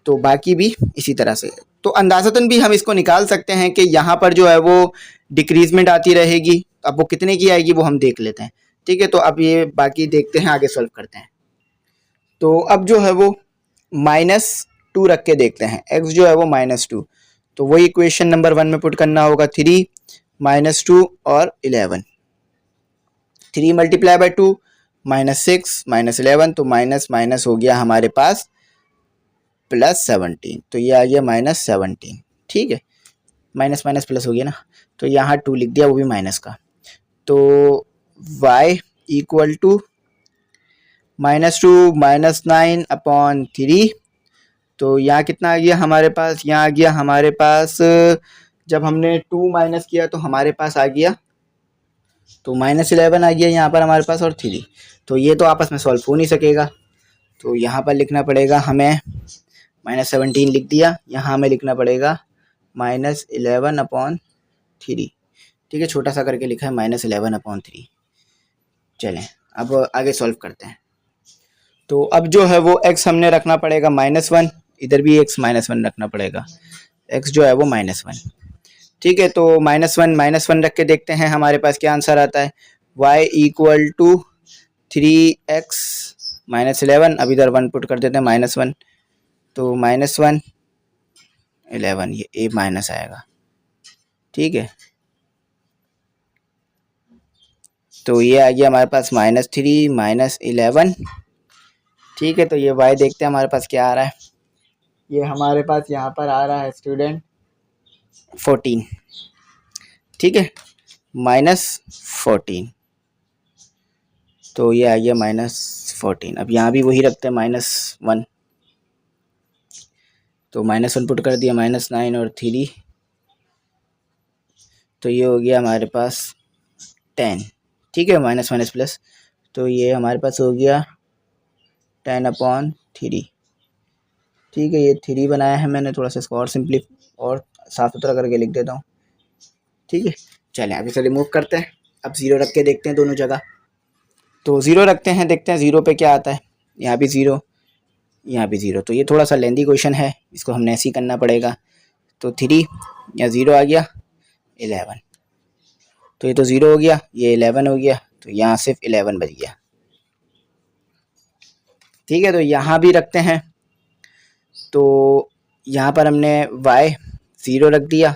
तो बाकी भी इसी तरह से, तो अंदाज़तन भी हम इसको निकाल सकते हैं कि यहाँ पर जो है वो डिक्रीजमेंट आती रहेगी। अब वो कितने की आएगी वो हम देख लेते हैं। ठीक है, तो अब ये बाकी देखते हैं, आगे सॉल्व करते हैं। तो अब जो है वो -2 रख के देखते हैं, x जो है वो -2, तो वही इक्वेशन नंबर 1 में पुट करना होगा, 3 -2 और 11, 3 मल्टीप्लाई बाय 2 -6 -11, तो माइनस माइनस हो गया हमारे पास +17, तो ये आ गया -17। ठीक है, माइनस माइनस प्लस हो गया ना, तो यहाँ 2 लिख दिया, वो भी माइनस का। तो y इक्वल टू -2 -9 अपॉन 3, तो यहाँ कितना आ गया हमारे पास? यहाँ आ गया हमारे पास, जब हमने 2 माइनस किया तो हमारे पास आ गया, तो -11 आ गया यहाँ पर हमारे पास, और 3, तो ये तो आपस में सॉल्व हो नहीं सकेगा, तो यहाँ पर लिखना पड़ेगा हमें, -17 लिख दिया, यहाँ हमें लिखना पड़ेगा -11 अपॉन 3। ठीक है, छोटा सा करके लिखा है -11 अपॉन 3। चलें अब आगे सॉल्व करते हैं। तो अब जो है वो x हमने रखना पड़ेगा -1, इधर भी x -1 रखना पड़ेगा, x जो है वो -1। ठीक है, तो -1 रख के देखते हैं हमारे पास क्या आंसर आता है। y इक्वल टू 3x -11, अब इधर 1 पुट कर देते हैं, -1, तो -1 11, ये a माइनस आएगा। ठीक है, तो ये आ गया हमारे पास -3 -11। ठीक है, तो ये y देखते हैं हमारे पास क्या आ रहा है। ये हमारे पास यहाँ पर आ रहा है स्टूडेंट 14। ठीक है, -14। तो ये आ गया -14। अब यहाँ भी वही रखते हैं -1। तो -1 पुट कर दिया, -9 और 3, तो ये हो गया हमारे पास 10। ठीक है, माइनस माइनस प्लस, तो ये हमारे पास हो गया 10/3। ठीक है, ये 3 बनाया है मैंने, थोड़ा सा इसको और सिंपली और साफ सुथरा करके लिख देता हूँ। ठीक है, चलें अब इसे रिमूव करते हैं। अब 0 रख के देखते हैं दोनों जगह। तो 0 रखते हैं, देखते हैं 0 पे क्या आता है। यहाँ भी 0, यहाँ भी 0। तो ये थोड़ा सा लेंदी क्वेश्चन है, इसको हमने ऐसे ही करना पड़ेगा। तो 3 या 0 आ गया 11। तो ये तो 0 हो गया, ये 11 हो गया, तो यहाँ सिर्फ 11 बच गया। ठीक है, तो यहाँ भी रखते हैं। तो यहाँ पर हमने y 0 रख दिया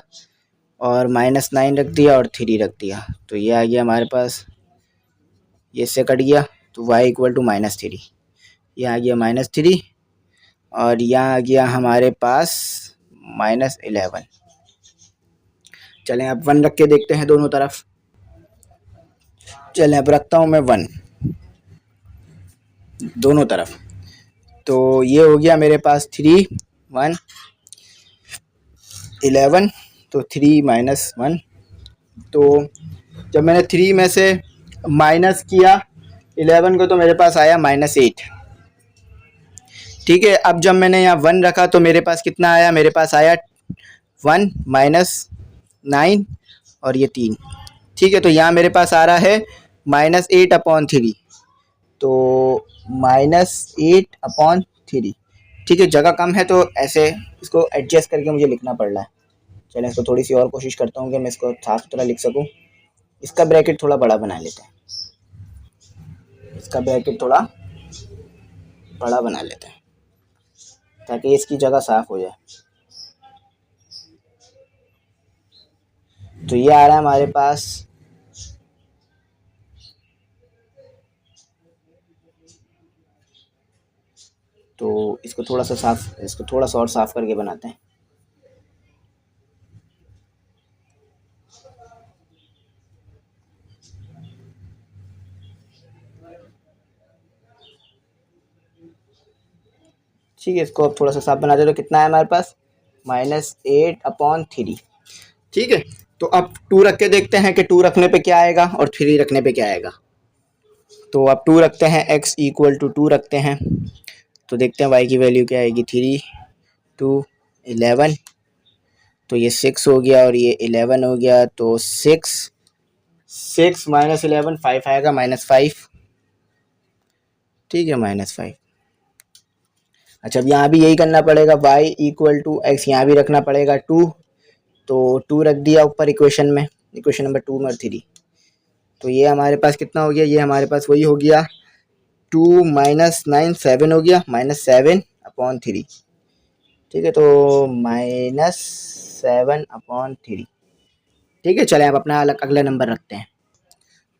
और -9 रख दिया और 3 रख दिया। तो ये आ गया हमारे पास, ये इससे कट गया, तो y = -3। ये आ गया -3 और यहाँ आ गया हमारे पास -11। चलें अब 1 रख के देखते हैं दोनों तरफ। चलें अब रखता हूँ मैं 1 दोनों तरफ। तो ये हो गया मेरे पास 3 1 11। तो 3 - 1, तो जब मैंने 3 में से माइनस किया 11 को तो मेरे पास आया -8। ठीक है, अब जब मैंने यहाँ 1 रखा तो मेरे पास कितना आया, मेरे पास आया 1 -9 और ये 3। ठीक है, तो यहाँ मेरे पास आ रहा है -8/3। तो -8/3। ठीक है, जगह कम है तो ऐसे इसको एडजस्ट करके मुझे लिखना पड़ रहा है। चलें इसको थोड़ी सी और कोशिश करता हूँ कि मैं इसको साफ सुथरा लिख सकूँ। इसका ब्रैकेट थोड़ा बड़ा बना लेते हैं, इसका ब्रैकेट थोड़ा बड़ा बना लेते हैं ताकि इसकी जगह साफ हो जाए। तो ये आ रहा है हमारे पास तो इसको थोड़ा सा और साफ करके बनाते हैं। ठीक है, इसको अब थोड़ा सा साफ बना दे। तो कितना है हमारे पास -8/3। ठीक है, तो अब 2 रख के देखते हैं कि 2 रखने पे क्या आएगा और 3 रखने पे क्या आएगा। तो अब 2 रखते हैं, x = 2 रखते हैं। तो देखते हैं y की वैल्यू क्या आएगी। 3 2 11, तो ये 6 हो गया और ये 11 हो गया। तो 6 -11 5 आएगा, -5। ठीक है, -5। अच्छा, अब यहाँ भी यही करना पड़ेगा, y = x, यहाँ भी रखना पड़ेगा 2। तो 2 रख दिया ऊपर इक्वेशन में, इक्वेशन नंबर 2 में और 3। तो ये हमारे पास कितना हो गया, ये हमारे पास वही हो गया 2 - 9 7 हो गया, -7/3। ठीक है, तो -7/3। ठीक है, चलें अब अपना अगला नंबर रखते हैं।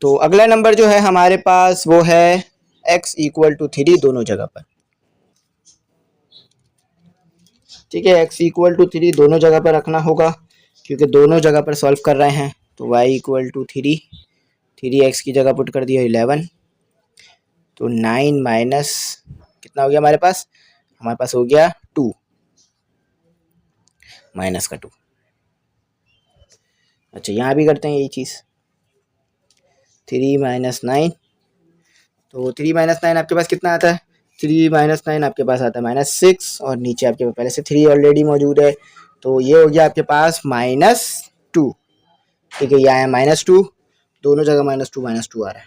तो अगला नंबर जो है हमारे पास वो है x = 3 दोनों जगह पर। ठीक है, x = 3 दोनों जगह पर रखना होगा क्योंकि दोनों जगह पर सॉल्व कर रहे हैं। तो y = 3x की जगह पुट कर दिया 11। तो 9 माइनस कितना हो गया हमारे पास हो गया 2 माइनस का 2। अच्छा, यहाँ भी करते हैं यही चीज़, 3 - 9। तो 3 - 9 आपके पास कितना आता है, 3 - 9 आपके पास आता है -6 और नीचे आपके पास पहले से 3 ऑलरेडी मौजूद है। तो ये हो गया आपके पास -2। ठीक है, यहाँ है -2, दोनों जगह -2 आ रहा है।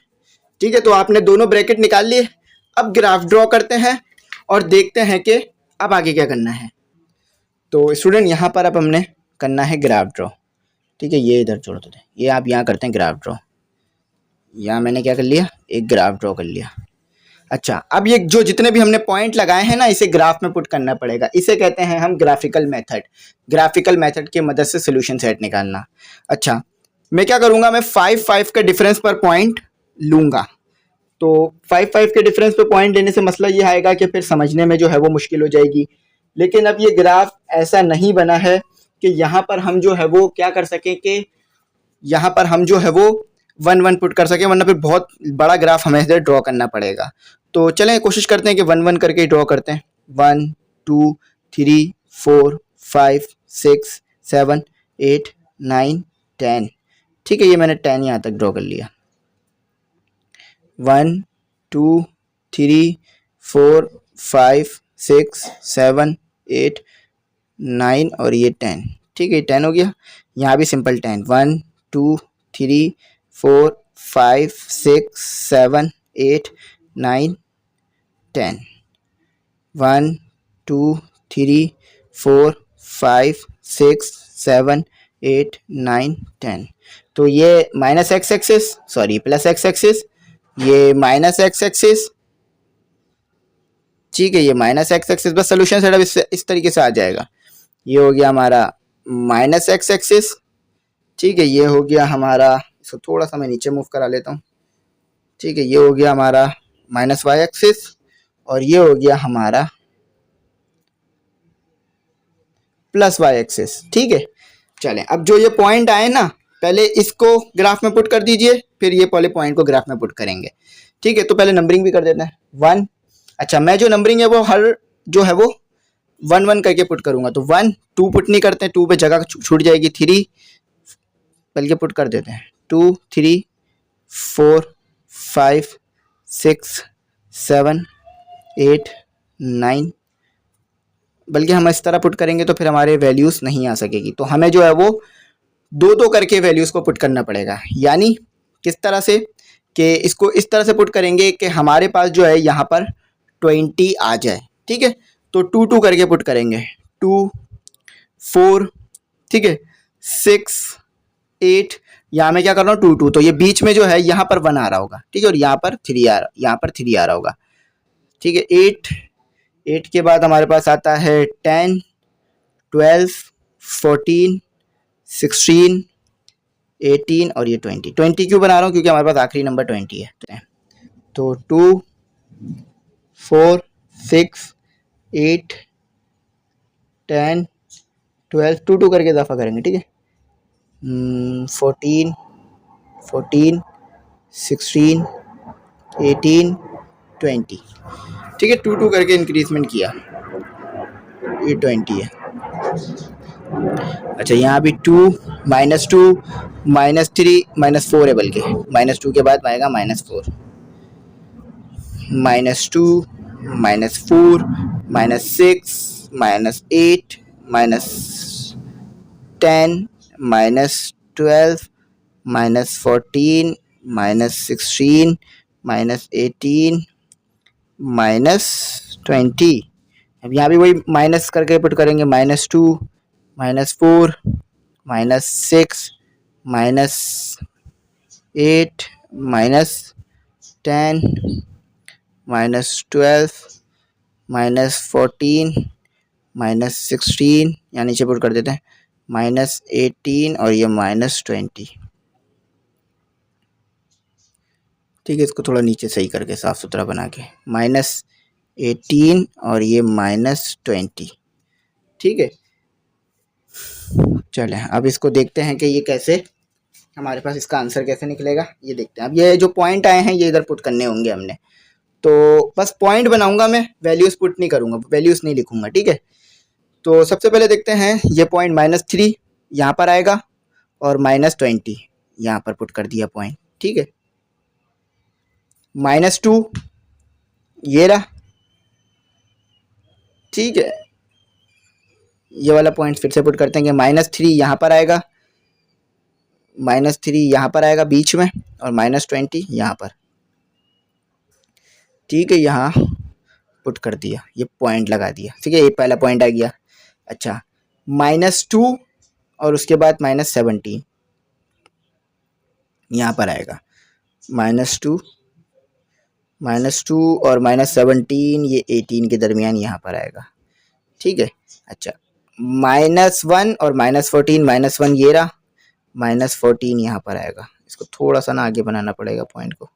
ठीक है, तो आपने दोनों ब्रैकेट निकाल लिए। अब ग्राफ ड्रॉ करते हैं और देखते हैं कि अब आगे क्या करना है। तो स्टूडेंट यहाँ पर अब हमने करना है ग्राफ ड्रॉ। ठीक है, ये इधर छोड़ देते हैं, ये आप यहाँ करते हैं ग्राफ ड्रॉ। यहाँ मैंने क्या कर लिया, एक ग्राफ ड्रॉ कर लिया। अच्छा, अब ये जो जितने भी हमने पॉइंट लगाए हैं ना, इसे ग्राफ में पुट करना पड़ेगा। इसे कहते हैं हम ग्राफिकल मेथड। ग्राफिकल मेथड की मदद से सोल्यूशन सेट निकालना। अच्छा, मैं क्या करूँगा, मैं 5 5 का डिफरेंस पर पॉइंट लूँगा। तो 5-5 के डिफरेंस पे पॉइंट लेने से मसला ये आएगा कि फिर समझने में जो है वो मुश्किल हो जाएगी। लेकिन अब ये ग्राफ ऐसा नहीं बना है कि यहाँ पर हम जो है वो क्या कर सकें कि यहाँ पर हम जो है वो 1-1 पुट कर सकें, वरना फिर बहुत बड़ा ग्राफ हमें इधर ड्रॉ करना पड़ेगा। तो चलें कोशिश करते हैं कि 1-1 करके ड्रॉ करते हैं। 1 2 3 4 5 6 7 8 9 10। ठीक है, ये मैंने 10 यहाँ तक ड्रॉ कर लिया। 1 2 3 4 5 6 7 8 9 और ये 10। ठीक है, 10 हो गया। यहाँ भी सिंपल 10। 1 2 3 4 5 6 7 8 9 10। 1 2 3 4 5 6 7 8 9 10। तो ये minus x axis, sorry plus x axis, ये माइनस एक्स एक्सिस। ठीक है, ये माइनस एक्स एक्सिस, बस सोल्यूशन सेटअप इस तरीके से आ जाएगा। ये हो गया हमारा माइनस एक्स एक्सिस। ठीक है, ये हो गया हमारा, इसको थोड़ा सा मैं नीचे मूव करा लेता हूँ। ठीक है, ये हो गया हमारा माइनस वाई एक्सिस और ये हो गया हमारा प्लस वाई एक्सिस। ठीक है, चलें अब जो ये पॉइंट आए ना, पहले इसको ग्राफ में पुट कर दीजिए, फिर ये पहले पॉइंट को ग्राफ में पुट करेंगे। ठीक है, तो पहले नंबरिंग भी कर देते हैं। 1, अच्छा मैं जो नंबरिंग है वो हर जो है वो 1-1 करके पुट करूंगा। तो 1 2 पुट नहीं करते हैं, 2 पे जगह छूट जाएगी। 3 बल्कि पुट कर देते हैं। 2 3 4 5 6 7 8 9, बल्कि हम इस तरह पुट करेंगे तो फिर हमारे वैल्यूज़ नहीं आ सकेगी। तो हमें जो है वो 2-2 करके वैल्यूज़ को पुट करना पड़ेगा। यानी किस तरह से कि इसको इस तरह से पुट करेंगे कि हमारे पास जो है यहाँ पर 20 आ जाए। ठीक है, तो 2-2 करके पुट करेंगे। 2 4, ठीक है, 6 8, यहाँ मैं क्या कर रहा हूँ 2-2, तो ये बीच में जो है यहाँ पर 1 आ रहा होगा। ठीक है, और यहाँ पर 3 आ रहा होगा। ठीक है, 8 के बाद हमारे पास आता है 10 12 14 16 18 और ये 20 क्यों बना रहा हूँ, क्योंकि हमारे पास आखिरी नंबर 20 है। तो 2 4 6 8 10 12, 2-2 करके इजाफा करेंगे। ठीक है, 14 14 16 18 20। ठीक है, 2-2 करके इंक्रीजमेंट किया, ये 20 है। अच्छा यहाँ भी 2 -2 -3 -4 है, बल्कि -2 के बाद आएगा -4, -2 -4 -6 -8 -10 -12 -14 -16 -18 -20। अब यहाँ भी वही माइनस करके पुट करेंगे। -2 -4 -6 -8 -10 -12 -14 -16, यहाँ नीचे पुट कर देते हैं, -18 और ये -20। ठीक है, इसको थोड़ा नीचे सही करके साफ सुथरा बना के, -18 और ये -20। ठीक है, चलें अब इसको देखते हैं कि ये कैसे, हमारे पास इसका आंसर कैसे निकलेगा, ये देखते हैं। अब ये जो पॉइंट आए हैं ये इधर पुट करने होंगे हमने, तो बस पॉइंट बनाऊंगा मैं, वैल्यूज़ पुट नहीं करूंगा, वैल्यूज़ नहीं लिखूंगा। ठीक है, तो सबसे पहले देखते हैं, ये पॉइंट -3 यहाँ पर आएगा और -20 यहाँ पर पुट कर दिया पॉइंट। ठीक है, -2 ये रहा। ठीक है, ये वाला पॉइंट फिर से पुट करते हैं कि -3 यहाँ पर आएगा, -3 यहाँ पर आएगा बीच में, और -20 यहाँ पर। ठीक है, यहाँ पुट कर दिया, ये पॉइंट लगा दिया। ठीक है, ये पहला पॉइंट आ गया। अच्छा, -2 और उसके बाद -17 यहाँ पर आएगा, -2 और -17 ये 18 के दरमियान यहाँ पर आएगा। ठीक है, अच्छा -1 और -14, -1 ये रहा, -14 यहाँ पर आएगा। इसको थोड़ा सा ना आगे बनाना पड़ेगा पॉइंट को।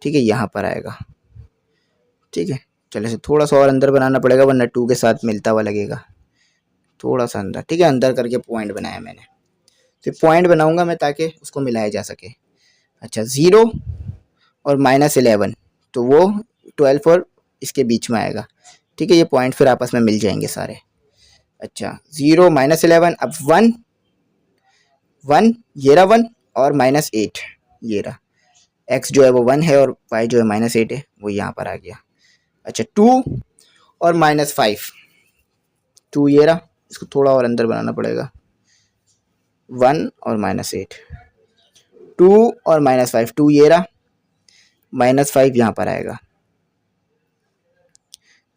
ठीक है, यहाँ पर आएगा। ठीक है, चले से थोड़ा सा और अंदर बनाना पड़ेगा वरना 2 के साथ मिलता हुआ लगेगा, थोड़ा सा अंदर। ठीक है, अंदर करके पॉइंट बनाया मैंने, फिर पॉइंट बनाऊंगा मैं ताकि उसको मिलाया जा सके। अच्छा, 0 और -11 तो वो 12 और इसके बीच में आएगा। ठीक है, ये पॉइंट फिर आपस में मिल जाएंगे सारे। अच्छा, 0 -11, अब 1 1 ये रहा 1 और -8 ये रहा। x जो है वो 1 है और y जो है -8 है, वो यहाँ पर आ गया। अच्छा, 2 और -5, 2 ये रहा, इसको थोड़ा और अंदर बनाना पड़ेगा। 1 और -8, 2 और -5, 2 ये रहा, -5 यहाँ पर आएगा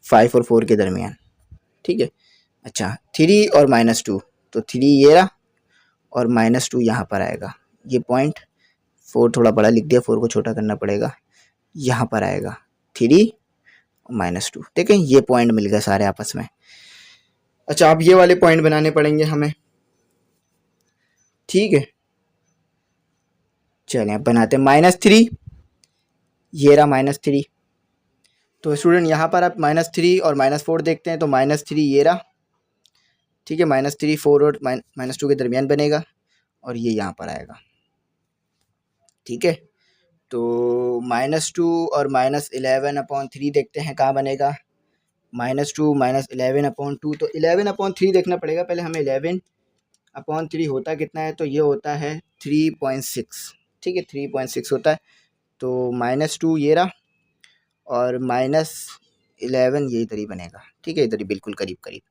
5 और 4 के दरमियान। ठीक है, अच्छा 3 और -2 तो 3 ये रहा और -2 यहाँ पर आएगा। ये पॉइंट 4 थोड़ा बड़ा लिख दिया, 4 को छोटा करना पड़ेगा, यहाँ पर आएगा 3 और -2। देखें ये पॉइंट मिल गए सारे आपस में। अच्छा, अब ये वाले पॉइंट बनाने पड़ेंगे हमें। ठीक है, चलें अब बनाते हैं। -3 ये रहा -3, तो स्टूडेंट यहाँ पर आप -3 और -4 देखते हैं तो -3 ये रहा। ठीक है, -3 4 और -2 के दरमियान बनेगा और ये यहाँ पर आएगा। ठीक है, तो -2 और -11/3 देखते हैं कहाँ बनेगा। -2 -11/2 तो 11/3 देखना पड़ेगा पहले हमें। 11/3 होता कितना है, तो ये होता है 3.6। ठीक है, 3.6 होता है। तो -2 ये रहा और -11 ये इधर ही बनेगा। ठीक है, इधर ही बिल्कुल करीब करीब।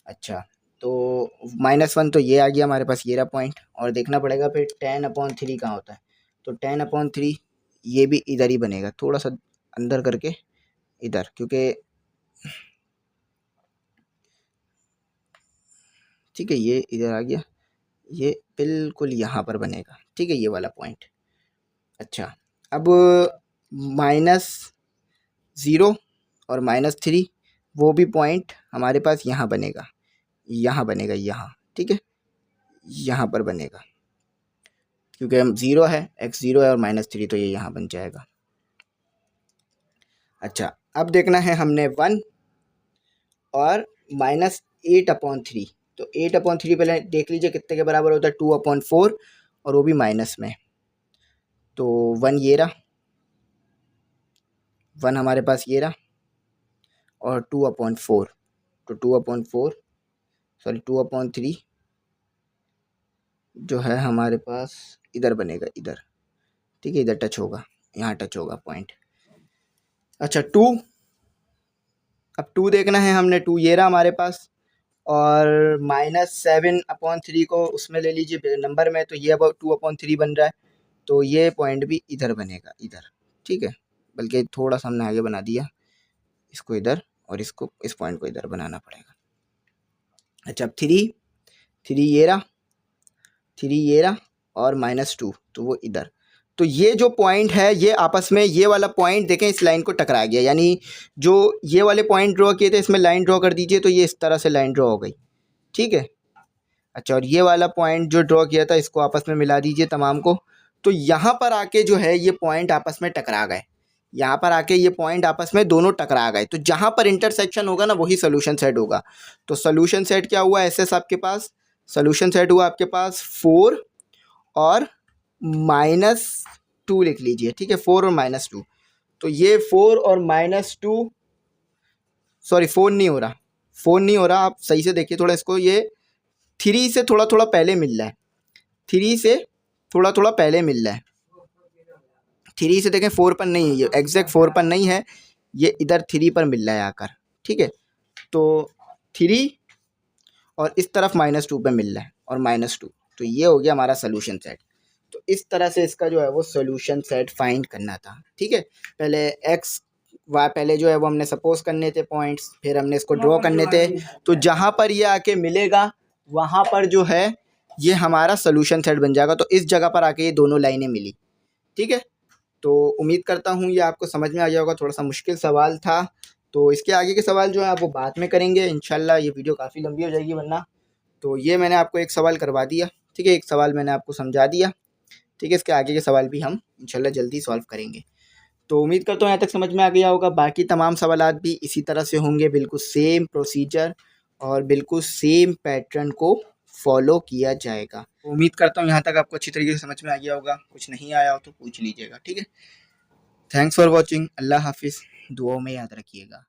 अच्छा, तो -1 तो ये आ गया हमारे पास, ये रहा पॉइंट। और देखना पड़ेगा फिर 10/3 कहाँ होता है, तो 10/3 ये भी इधर ही बनेगा, थोड़ा सा अंदर करके इधर, क्योंकि ठीक है ये इधर आ गया, ये बिल्कुल यहाँ पर बनेगा। ठीक है, ये वाला पॉइंट। अच्छा, अब -0 और -3 वो भी पॉइंट हमारे पास यहाँ बनेगा, यहाँ बनेगा यहाँ। ठीक है, यहाँ पर बनेगा, क्योंकि हम 0 है, x 0 है और -3 तो ये यहाँ बन जाएगा। अच्छा, अब देखना है हमने 1 और -8/3, तो 8/3 पहले देख लीजिए कितने के बराबर होता है, 2/4 और वो भी माइनस में। तो 1 ये रहा, 1 हमारे पास ये रहा और 2/4, तो 2/3 जो है हमारे पास इधर बनेगा, इधर। ठीक है, इधर टच होगा, यहाँ टच होगा पॉइंट। अच्छा, 2, अब 2 देखना है हमने, 2 ये रहा हमारे पास और -7/3 को उसमें ले लीजिए नंबर में, तो ये अब 2/3 बन रहा है, तो ये पॉइंट भी इधर बनेगा, इधर। ठीक है, बल्कि थोड़ा सा हमने आगे बना दिया, इसको इधर और इसको, इस पॉइंट को इधर बनाना पड़ेगा। अच्छा, अब 3 ये रहा, 3 ये रहा और -2 तो वो इधर। तो ये जो पॉइंट है ये आपस में, ये वाला पॉइंट देखें इस लाइन को टकरा गया, यानी जो ये वाले पॉइंट ड्रॉ किए थे इसमें लाइन ड्रॉ कर दीजिए, तो ये इस तरह से लाइन ड्रॉ हो गई। ठीक है, अच्छा, और ये वाला पॉइंट जो ड्रॉ किया था इसको आपस में मिला दीजिए तमाम को, तो यहाँ पर आके जो है ये पॉइंट आपस में टकरा गए, यहाँ पर आके ये पॉइंट आपस में दोनों टकरा गए। तो जहाँ पर इंटरसेक्शन होगा ना वही सोल्यूशन सेट होगा। तो सोल्यूशन सेट क्या हुआ एस आपके पास, सोल्यूशन सेट हुआ आपके पास 4 और -2 लिख लीजिए। ठीक है, 4 और -2, तो ये 4 और -2, सॉरी 4 नहीं हो रहा, 4 नहीं हो रहा, आप सही से देखिए थोड़ा इसको, ये 3 से थोड़ा थोड़ा पहले मिल रहा है, 3 से थोड़ा थोड़ा पहले मिल रहा है। 3 से देखें 4 पर नहीं है, ये एग्जैक्ट 4 पर नहीं है, ये इधर 3 पर मिल रहा है आकर। ठीक है, तो 3 और इस तरफ -2 पे मिल रहा है और -2, तो ये हो गया हमारा सोल्यूशन सेट। तो इस तरह से इसका जो है वो सोल्यूशन सेट फाइंड करना था। ठीक है, पहले x y पहले जो है वो हमने सपोज करने थे पॉइंट्स, फिर हमने इसको ड्रॉ करने थे, तो जहाँ पर ये आके मिलेगा वहाँ पर जो है ये हमारा सोल्यूशन सेट बन जाएगा। तो इस जगह पर आके ये दोनों लाइनें मिली। ठीक है, तो उम्मीद करता हूँ ये आपको समझ में आ गया होगा, थोड़ा सा मुश्किल सवाल था, तो इसके आगे के सवाल जो है आप वो बाद में करेंगे इंशाल्लाह। ये वीडियो काफ़ी लंबी हो जाएगी वरना। तो ये मैंने आपको एक सवाल करवा दिया। ठीक है, एक सवाल मैंने आपको समझा दिया। ठीक है, इसके आगे के सवाल भी हम इंशाल्लाह जल्दी सॉल्व करेंगे। तो उम्मीद करता हूँ यहाँ तक समझ में आ गया होगा। बाकी तमाम सवालात भी इसी तरह से होंगे, बिल्कुल सेम प्रोसीजर और बिल्कुल सेम पैटर्न को फॉलो किया जाएगा। उम्मीद करता हूँ यहाँ तक आपको अच्छी तरीके से समझ में आ गया होगा। कुछ नहीं आया हो तो पूछ लीजिएगा, ठीक है। Thanks for watching. अल्लाह हाफिज़। दुआओं में याद रखिएगा।